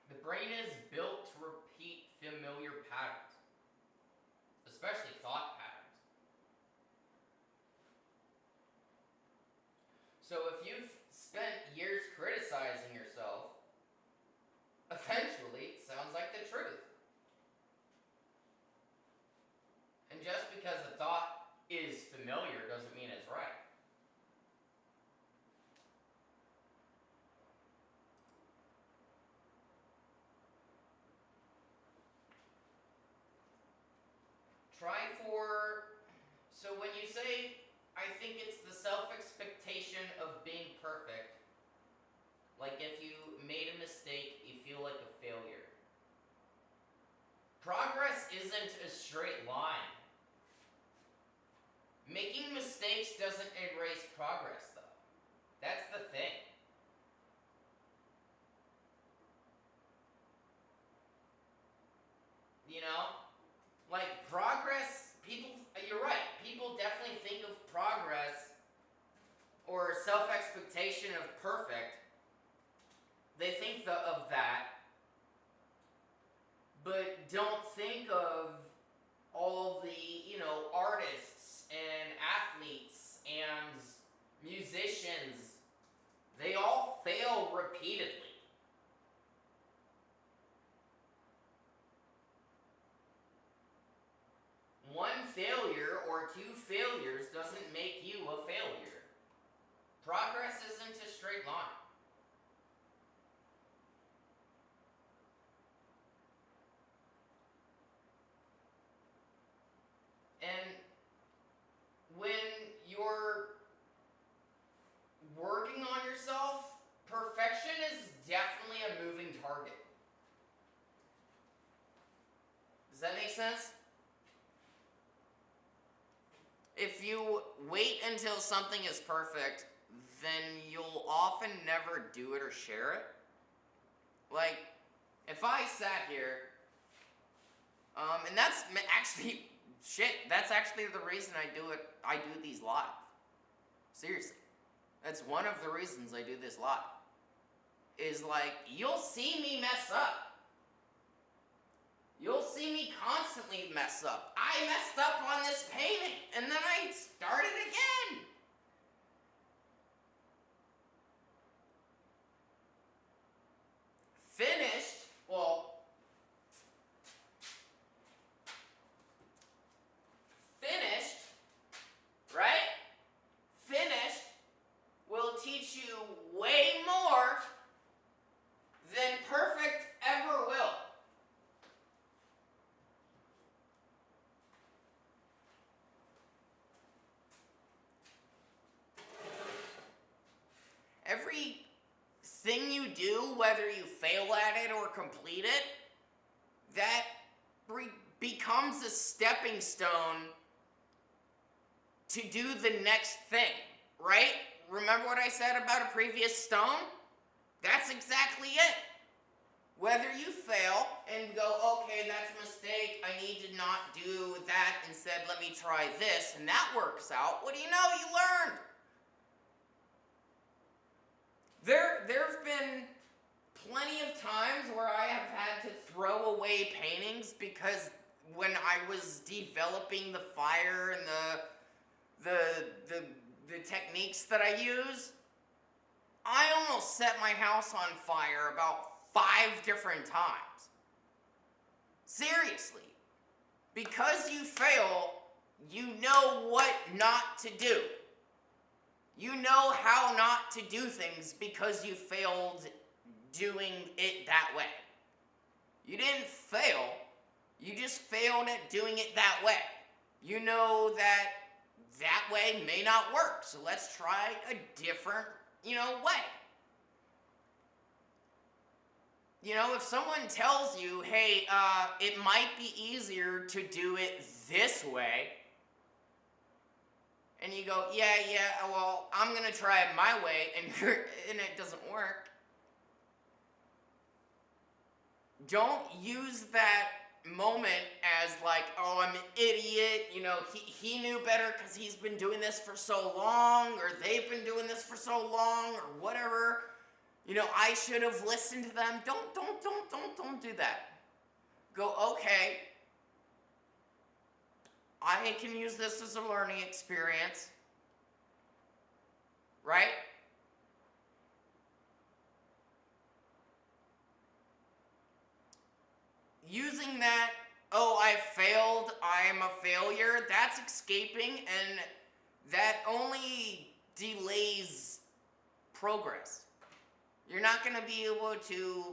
The brain is built to repeat familiar patterns, especially thought patterns. So if you've spent years criticizing yourself, eventually it sounds like the truth. And just because a thought is familiar doesn't mean it's right. So when you say, I think it's the self-expectation of being perfect, like if you made a mistake, you feel like a failure. Progress isn't a straight line. Making mistakes doesn't erase progress, though. That's the thing. You know? Like, progress, you're right, people definitely think of progress or self-expectation of perfect. They think of that, but don't think of all the, artists and athletes and musicians. They all fail repeatedly. One failure or two failures doesn't make you a failure. Progress isn't a straight line. And when you're working on yourself, perfection is definitely a moving target. Does that make sense? If you wait until something is perfect, then you'll often never do it or share it. Like, if I sat here, and that's actually, that's actually the reason I do these live. Seriously. That's one of the reasons I do this live. Is like, you'll see me mess up. You'll see me constantly mess up. I messed up on this painting, and then I started again. Finished, right? Finished will teach you way more than perfect ever will. Everything you do, whether you fail at it or complete it, that becomes a stepping stone to do the next thing, right? Remember what I said about a previous stone? That's exactly it. Whether you fail and go, okay, that's a mistake, I need to not do that, instead let me try this, and that works out, what do you know? You learned. There've been plenty of times where I have had to throw away paintings because when I was developing the fire and the techniques that I use, I almost set my house on fire about 5 different times. Seriously. Because you fail, you know what not to do. You know how not to do things because you failed doing it that way. You didn't fail, you just failed at doing it that way. You know that that way may not work. So let's try a different, way. If someone tells you, hey, it might be easier to do it this way, and you go, yeah, well, I'm going to try it my way, and it doesn't work. Don't use that moment as like, oh, I'm an idiot, he knew better because he's been doing this for so long, or they've been doing this for so long, or whatever. I should have listened to them. Don't do that. Go, okay, I can use this as a learning experience, right? Using that, oh, I failed, I'm a failure, that's escaping, and that only delays progress. You're not going to be able to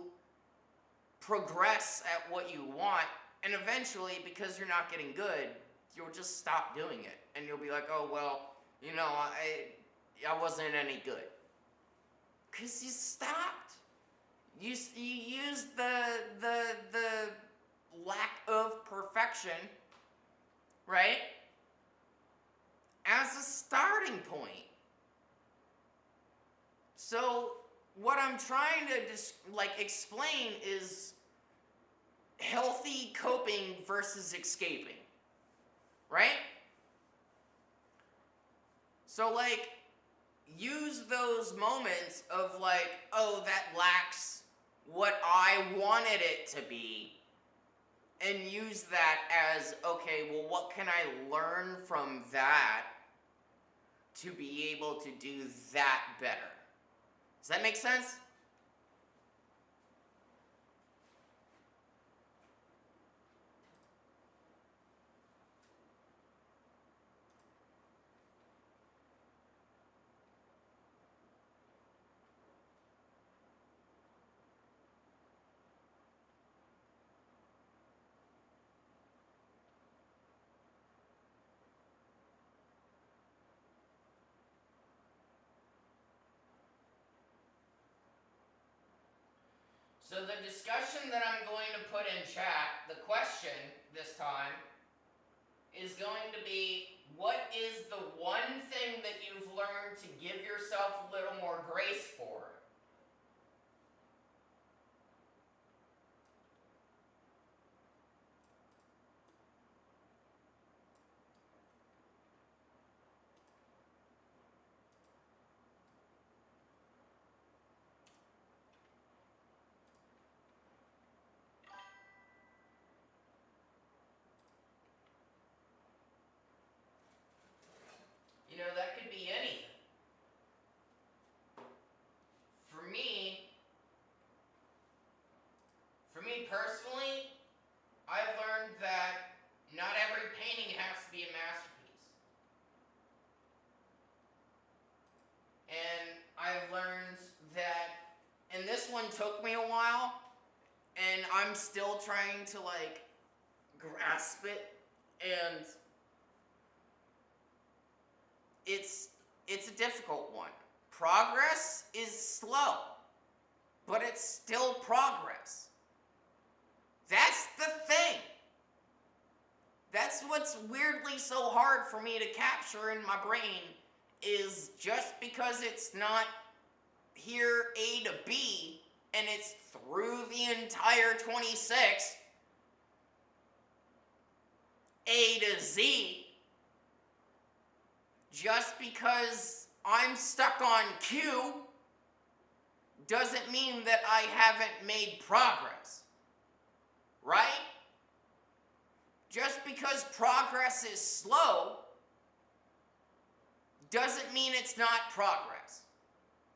progress at what you want, and eventually, because you're not getting good, you'll just stop doing it, and you'll be like, oh, well, I wasn't any good. Because you stopped. You used the lack of perfection, right, as a starting point. So what I'm trying to explain is healthy coping versus escaping, right? So use those moments of oh, that lacks what I wanted it to be, and use that as, okay, well, what can I learn from that to be able to do that better? Does that make sense? So the discussion that I'm going to put in chat, the question this time, is going to be, what is the one thing that you've learned to give yourself a little more grace for? That could be anything. For me personally, I've learned that not every painting has to be a masterpiece. And I've learned that, and this one took me a while, and I'm still trying to grasp it, and it's a difficult one. Progress is slow, but it's still progress. That's the thing. That's what's weirdly so hard for me to capture in my brain, is just because it's not here A to B and it's through the entire 26, A to Z, just because I'm stuck on Q doesn't mean that I haven't made progress, right? Just because progress is slow doesn't mean it's not progress.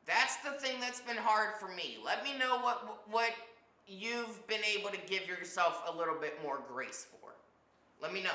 That's the thing that's been hard for me. Let me know what you've been able to give yourself a little bit more grace for. Let me know.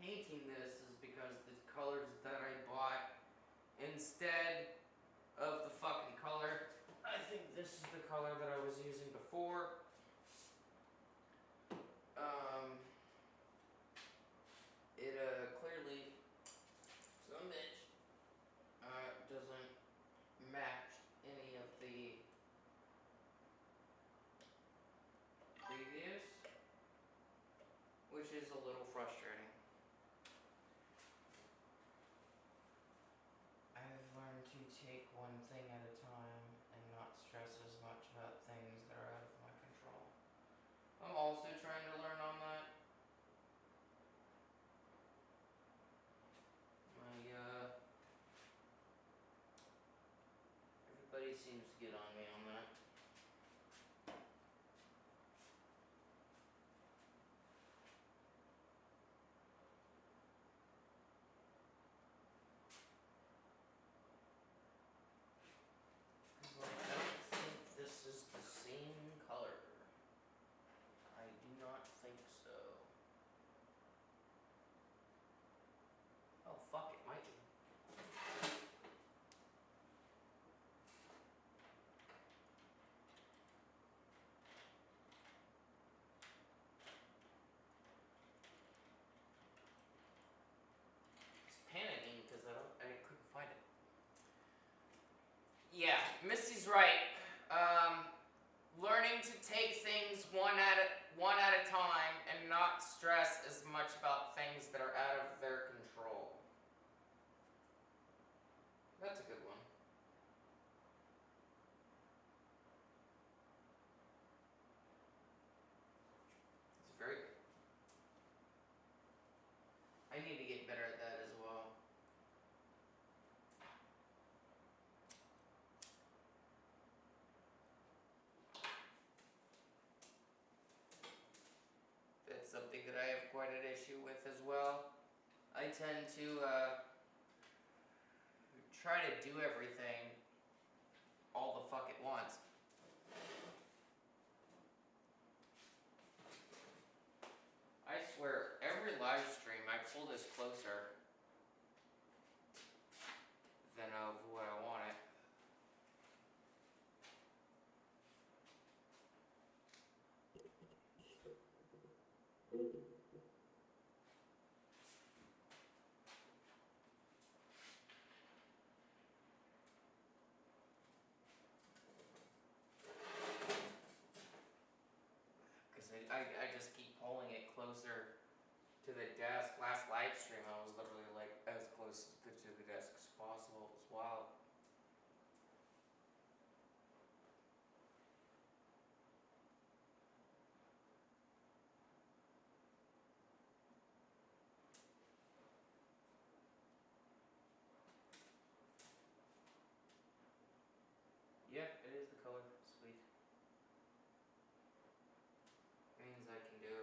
painting this is because the colors that I bought instead of the fucking color, I think this is the color that I was using before. It clearly, some bitch, doesn't match any of the previous, which is a little frustrating. I've learned to take one thing at a time and not stress as much about things that are out of my control. I'm also trying to learn on that. Everybody seems to get on me on that. I don't think this is the same color. I do not think so. Oh fuck, it might be. Panicking because I couldn't find it. Yeah, Misty's right. Learning to take things one at a time and not stress as much about things that are out of their control. That's a good one. It's very good. I need to get better at that as well. That's something that I have quite an issue with as well. I tend to try to do everything all the fuck at once. I swear, every live stream I pull this closer than of what I want it. Because I just keep pulling it closer to the desk. Last live stream I was literally like as close to the desk as possible. It was wild. Yep, it is the color. Sweet. Means I can do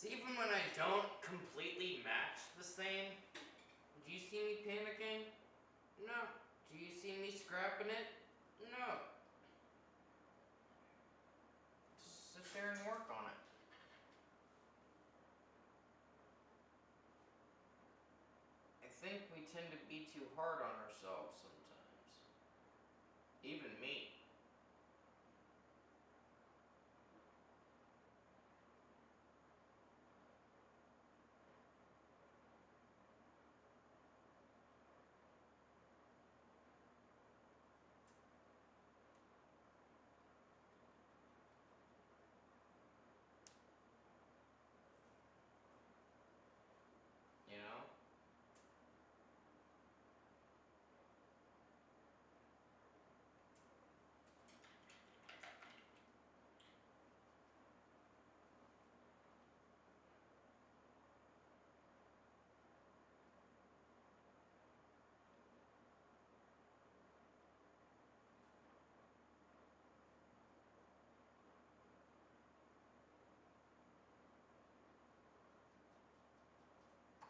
See, even when I don't completely match the same, do you see me panicking? No. Do you see me scrapping it? No. Just sit there and work on it. I think we tend to be too hard on ourselves sometimes. Even me. You know?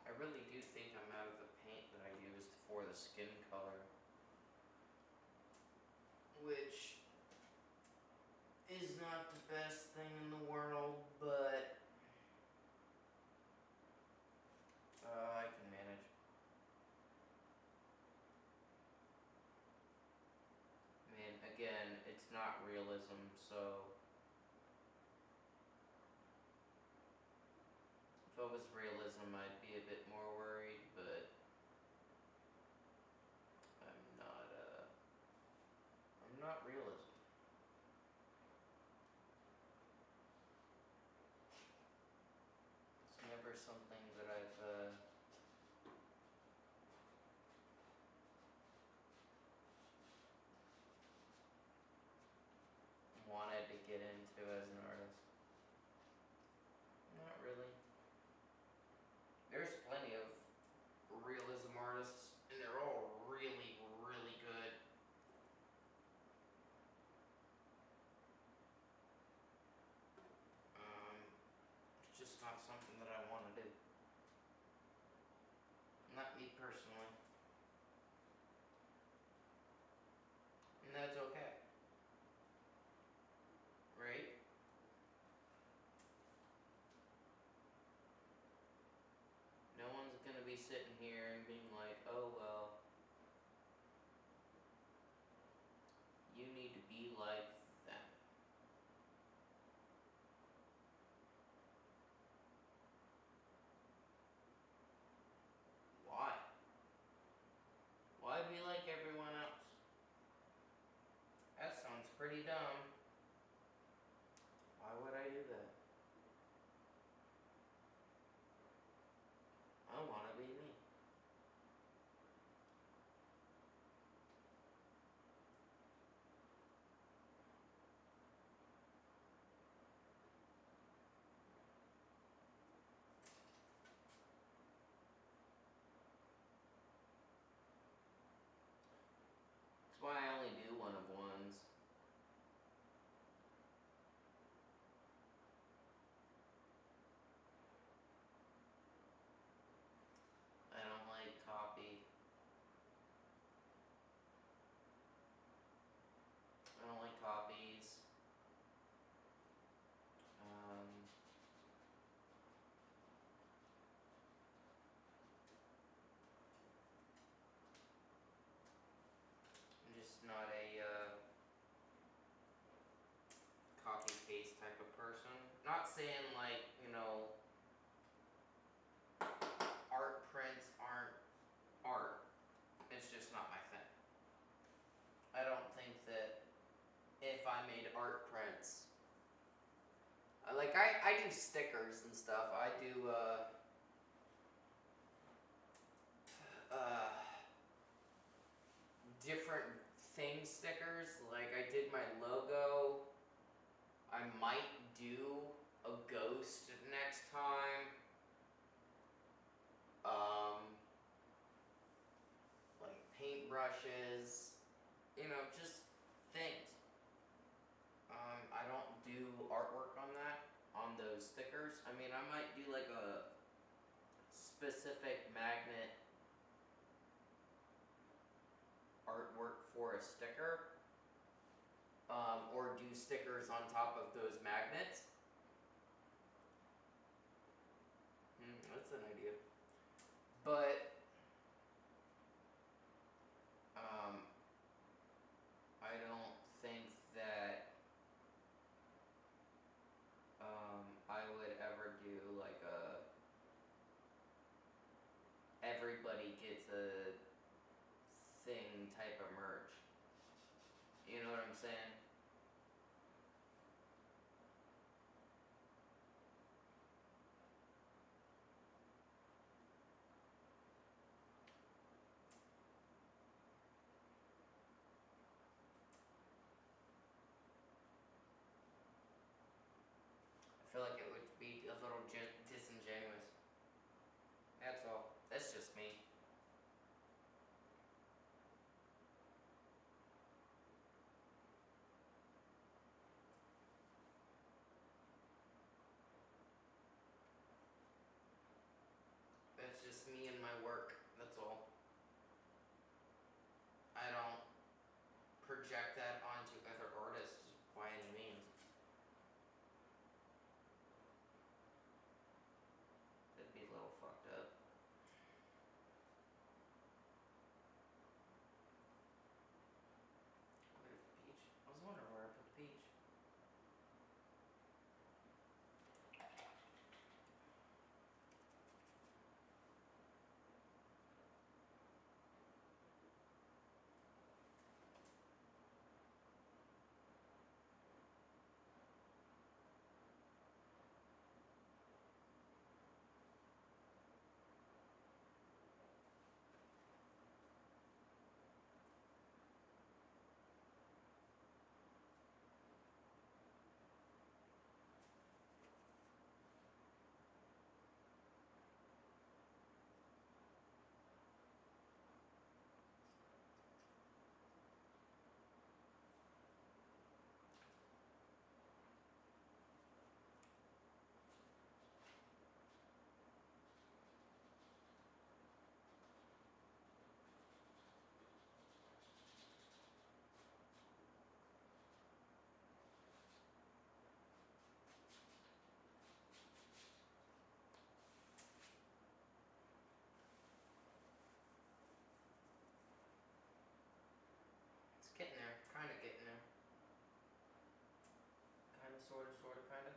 I really do think I'm out of the paint that I used for the skin color. Which is not the best thing in the world, but I can manage. I mean, again, it's not realism, so if it was realism, I'd be a bit more worried, but I'm not realism. It's never something that I've wanted to get into as an artist. Not really. There's plenty of realism artists, and they're all really, really good. It's just not something that I want to do. Not me personally. And that's okay. Right? No one's gonna be sitting here and being like, oh well, you need to be like them. Why? Why be like everyone else? That sounds pretty dumb. Why would I do that? I wanna be me. That's why I only do one of ones. I don't like copy. I don't like copies. I'm just not a copy paste type of person. Not saying like, art prints aren't art. It's just not my thing. I don't think that if I made art prints, I do stickers and stuff. I do different thing stickers. Like I did my logo. I might do a ghost next time. Like paintbrushes, just things. I don't do artwork on those stickers. I mean, I might do specific magnet artwork for a sticker, or do stickers on top of those magnets. That's an idea. But I don't think that I would ever do like a everybody gets a thing type of merch. You know what I'm saying? I feel like it would be a little disingenuous. That's all. That's just me. That's just me and my work. That's all. I don't project that onto other artists by any means. That'd be a little fucked up. Where's the peach? I was wondering where I put the peach. It's getting there. Kinda getting there. Kinda, sorta, kinda.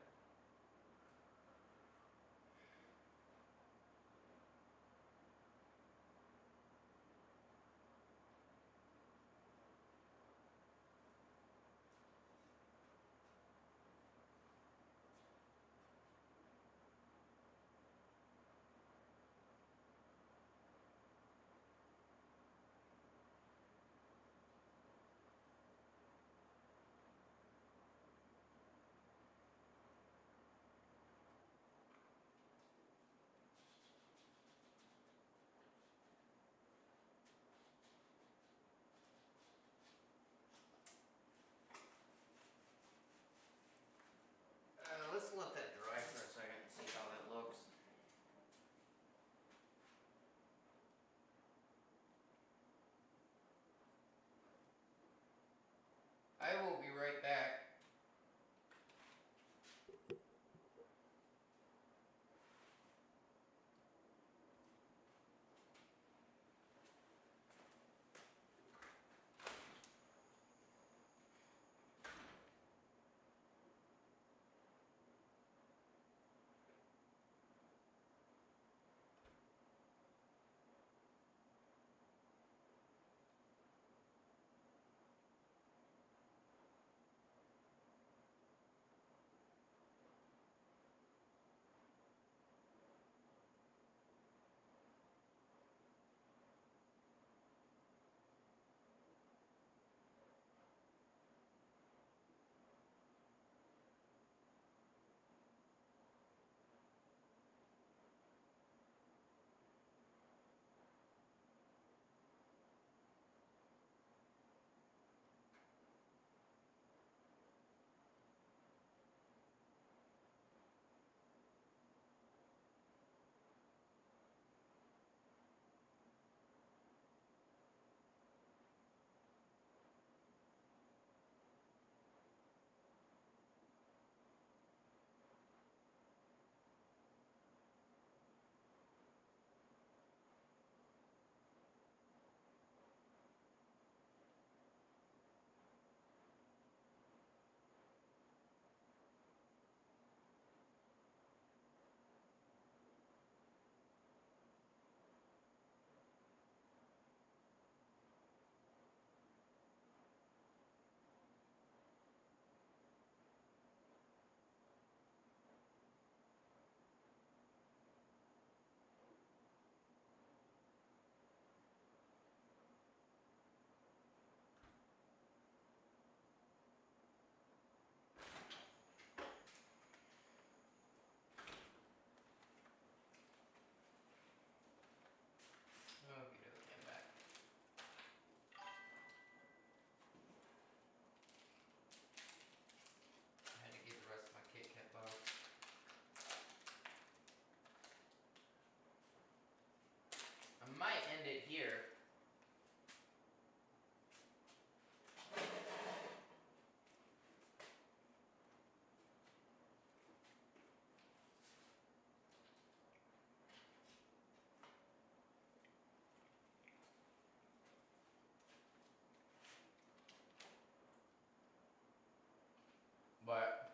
here. But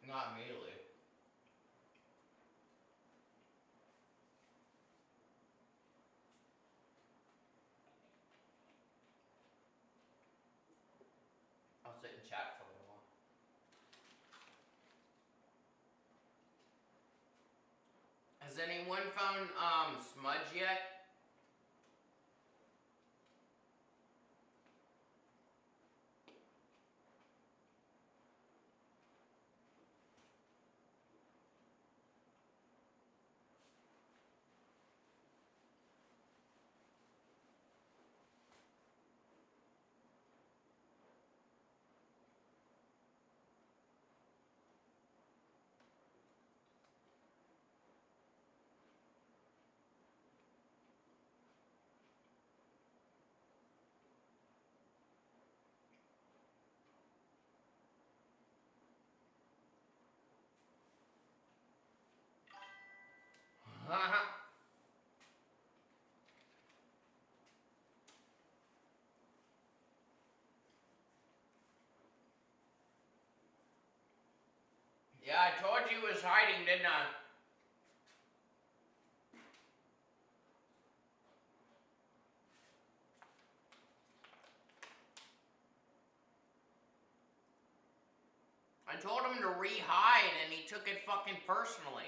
not immediately. I'll sit and chat for a little while. Has anyone found smudge yet? Yeah, I told you he was hiding, didn't I? I told him to re-hide and he took it fucking personally.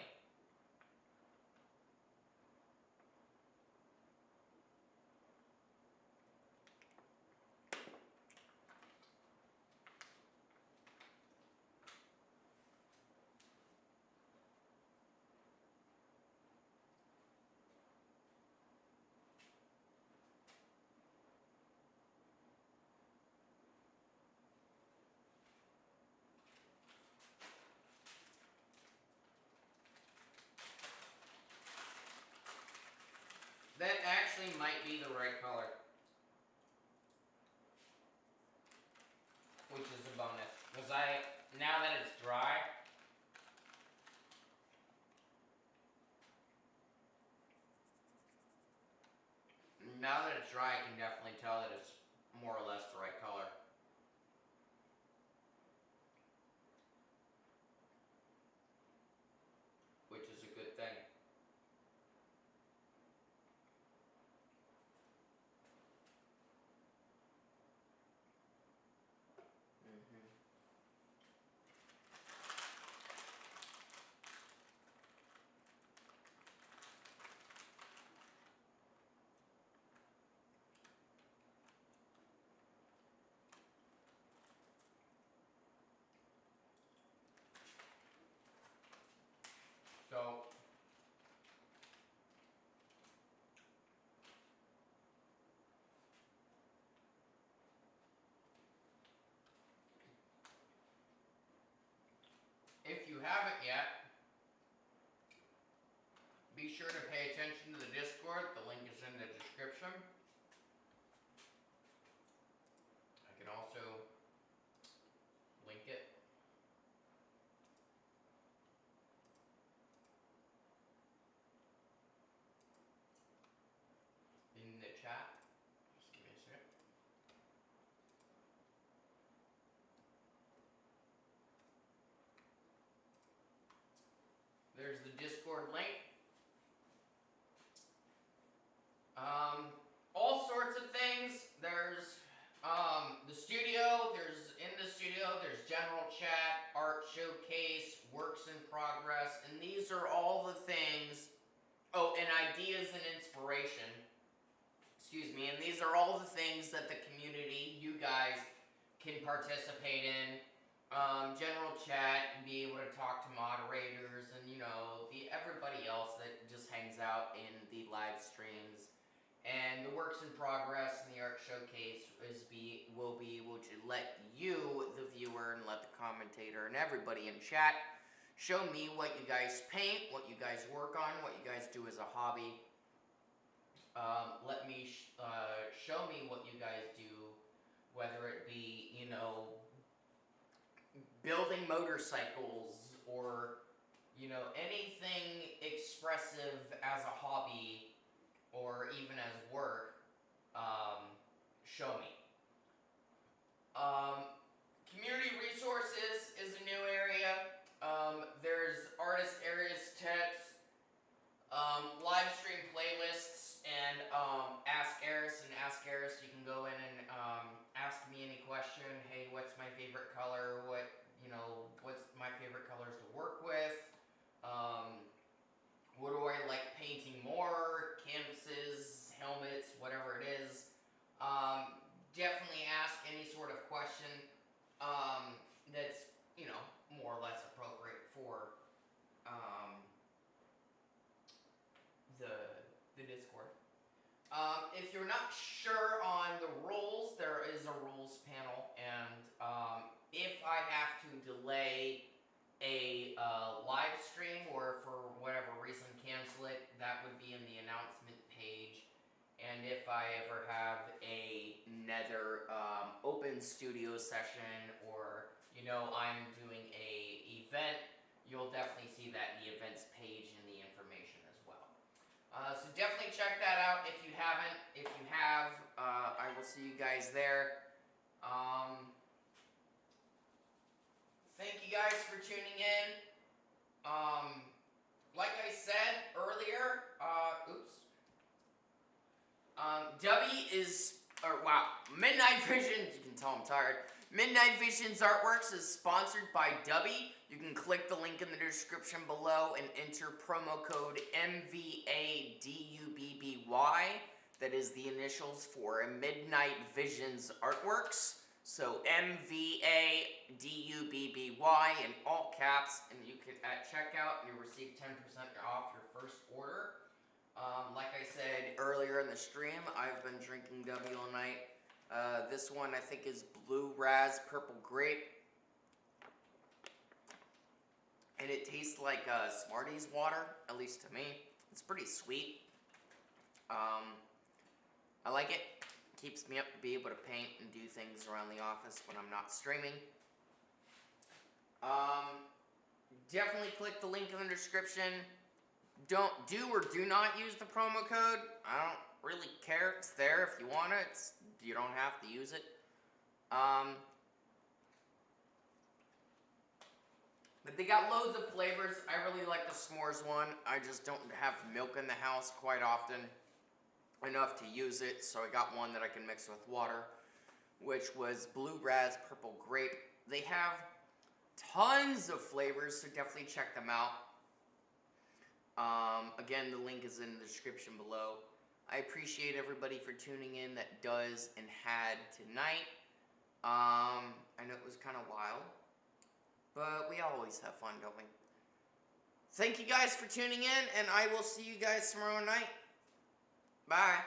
That actually might be the right color. Which is a bonus. Because now that it's dry, I can definitely tell that it's more or less the right color. Which is a good thing. So, if you haven't yet, be sure to pay attention to the Discord. The link is in the description. I can also link it in the chat. Just give me a second. There's the Discord link. All sorts of things. There's the studio, there's general chat, art showcase, works in progress, and these are all the things, and ideas and inspiration. Excuse me, and these are all the things that the community, you guys, can participate in. General chat and be able to talk to moderators and, everybody else that just hangs out in the live streams. And the works in progress and the art showcase will be able to let you, the viewer, and let the commentator and everybody in chat Show me what you guys paint, what you guys work on, what you guys do as a hobby. Let me show me what you guys do, whether it be, you know, building motorcycles or, you know, anything expressive as a hobby or even as work. Show me. Community resources is a new area. There's artist areas, tips, live stream playlists, and Ask Eris. And Ask Eris, you can go in and ask me any question. Hey, what's my favorite color? What's my favorite colors to work with? What do I like painting more? Canvases, helmets, whatever it is. Definitely ask any sort of question that's, you know, more or less appropriate for the Discord. If you're not sure on the rules, there is a rules panel, and if I have to delay a live stream or for whatever reason cancel it, that would be in the announcement page. And if I ever have another open studio session, or, you know, I'm doing a event, you'll definitely see that in the events page in the information as well. So definitely check that out if you haven't. If you have, I will see you guys there. Thank you guys for tuning in. Like I said earlier, Dubby is, Midnight Visions, you can tell I'm tired. Midnight Visions Artworks is sponsored by Dubby. You can click the link in the description below and enter promo code MVADUBBY. That is the initials for Midnight Visions Artworks. So MVADUBBY in all caps, and you can at checkout and you receive 10% off your first order. Like I said earlier in the stream, I've been drinking Dubby all night. This one I think is Blue Raz Purple Grape. And it tastes like Smarties water, at least to me. It's pretty sweet. I like it. Keeps me up to be able to paint and do things around the office when I'm not streaming. Definitely click the link in the description. Don't do or do not use the promo code. I don't really care. It's there if you want it. You don't have to use it. But they got loads of flavors. I really like the s'mores one. I just don't have milk in the house quite often enough to use it, so I got one that I can mix with water, which was Blue Raz Purple Grape. They have tons of flavors, so definitely check them out. Again, the link is in the description below. I appreciate everybody for tuning in that does and had tonight. I know it was kind of wild, but we always have fun, don't we? Thank you guys for tuning in, and I will see you guys tomorrow night. Bye.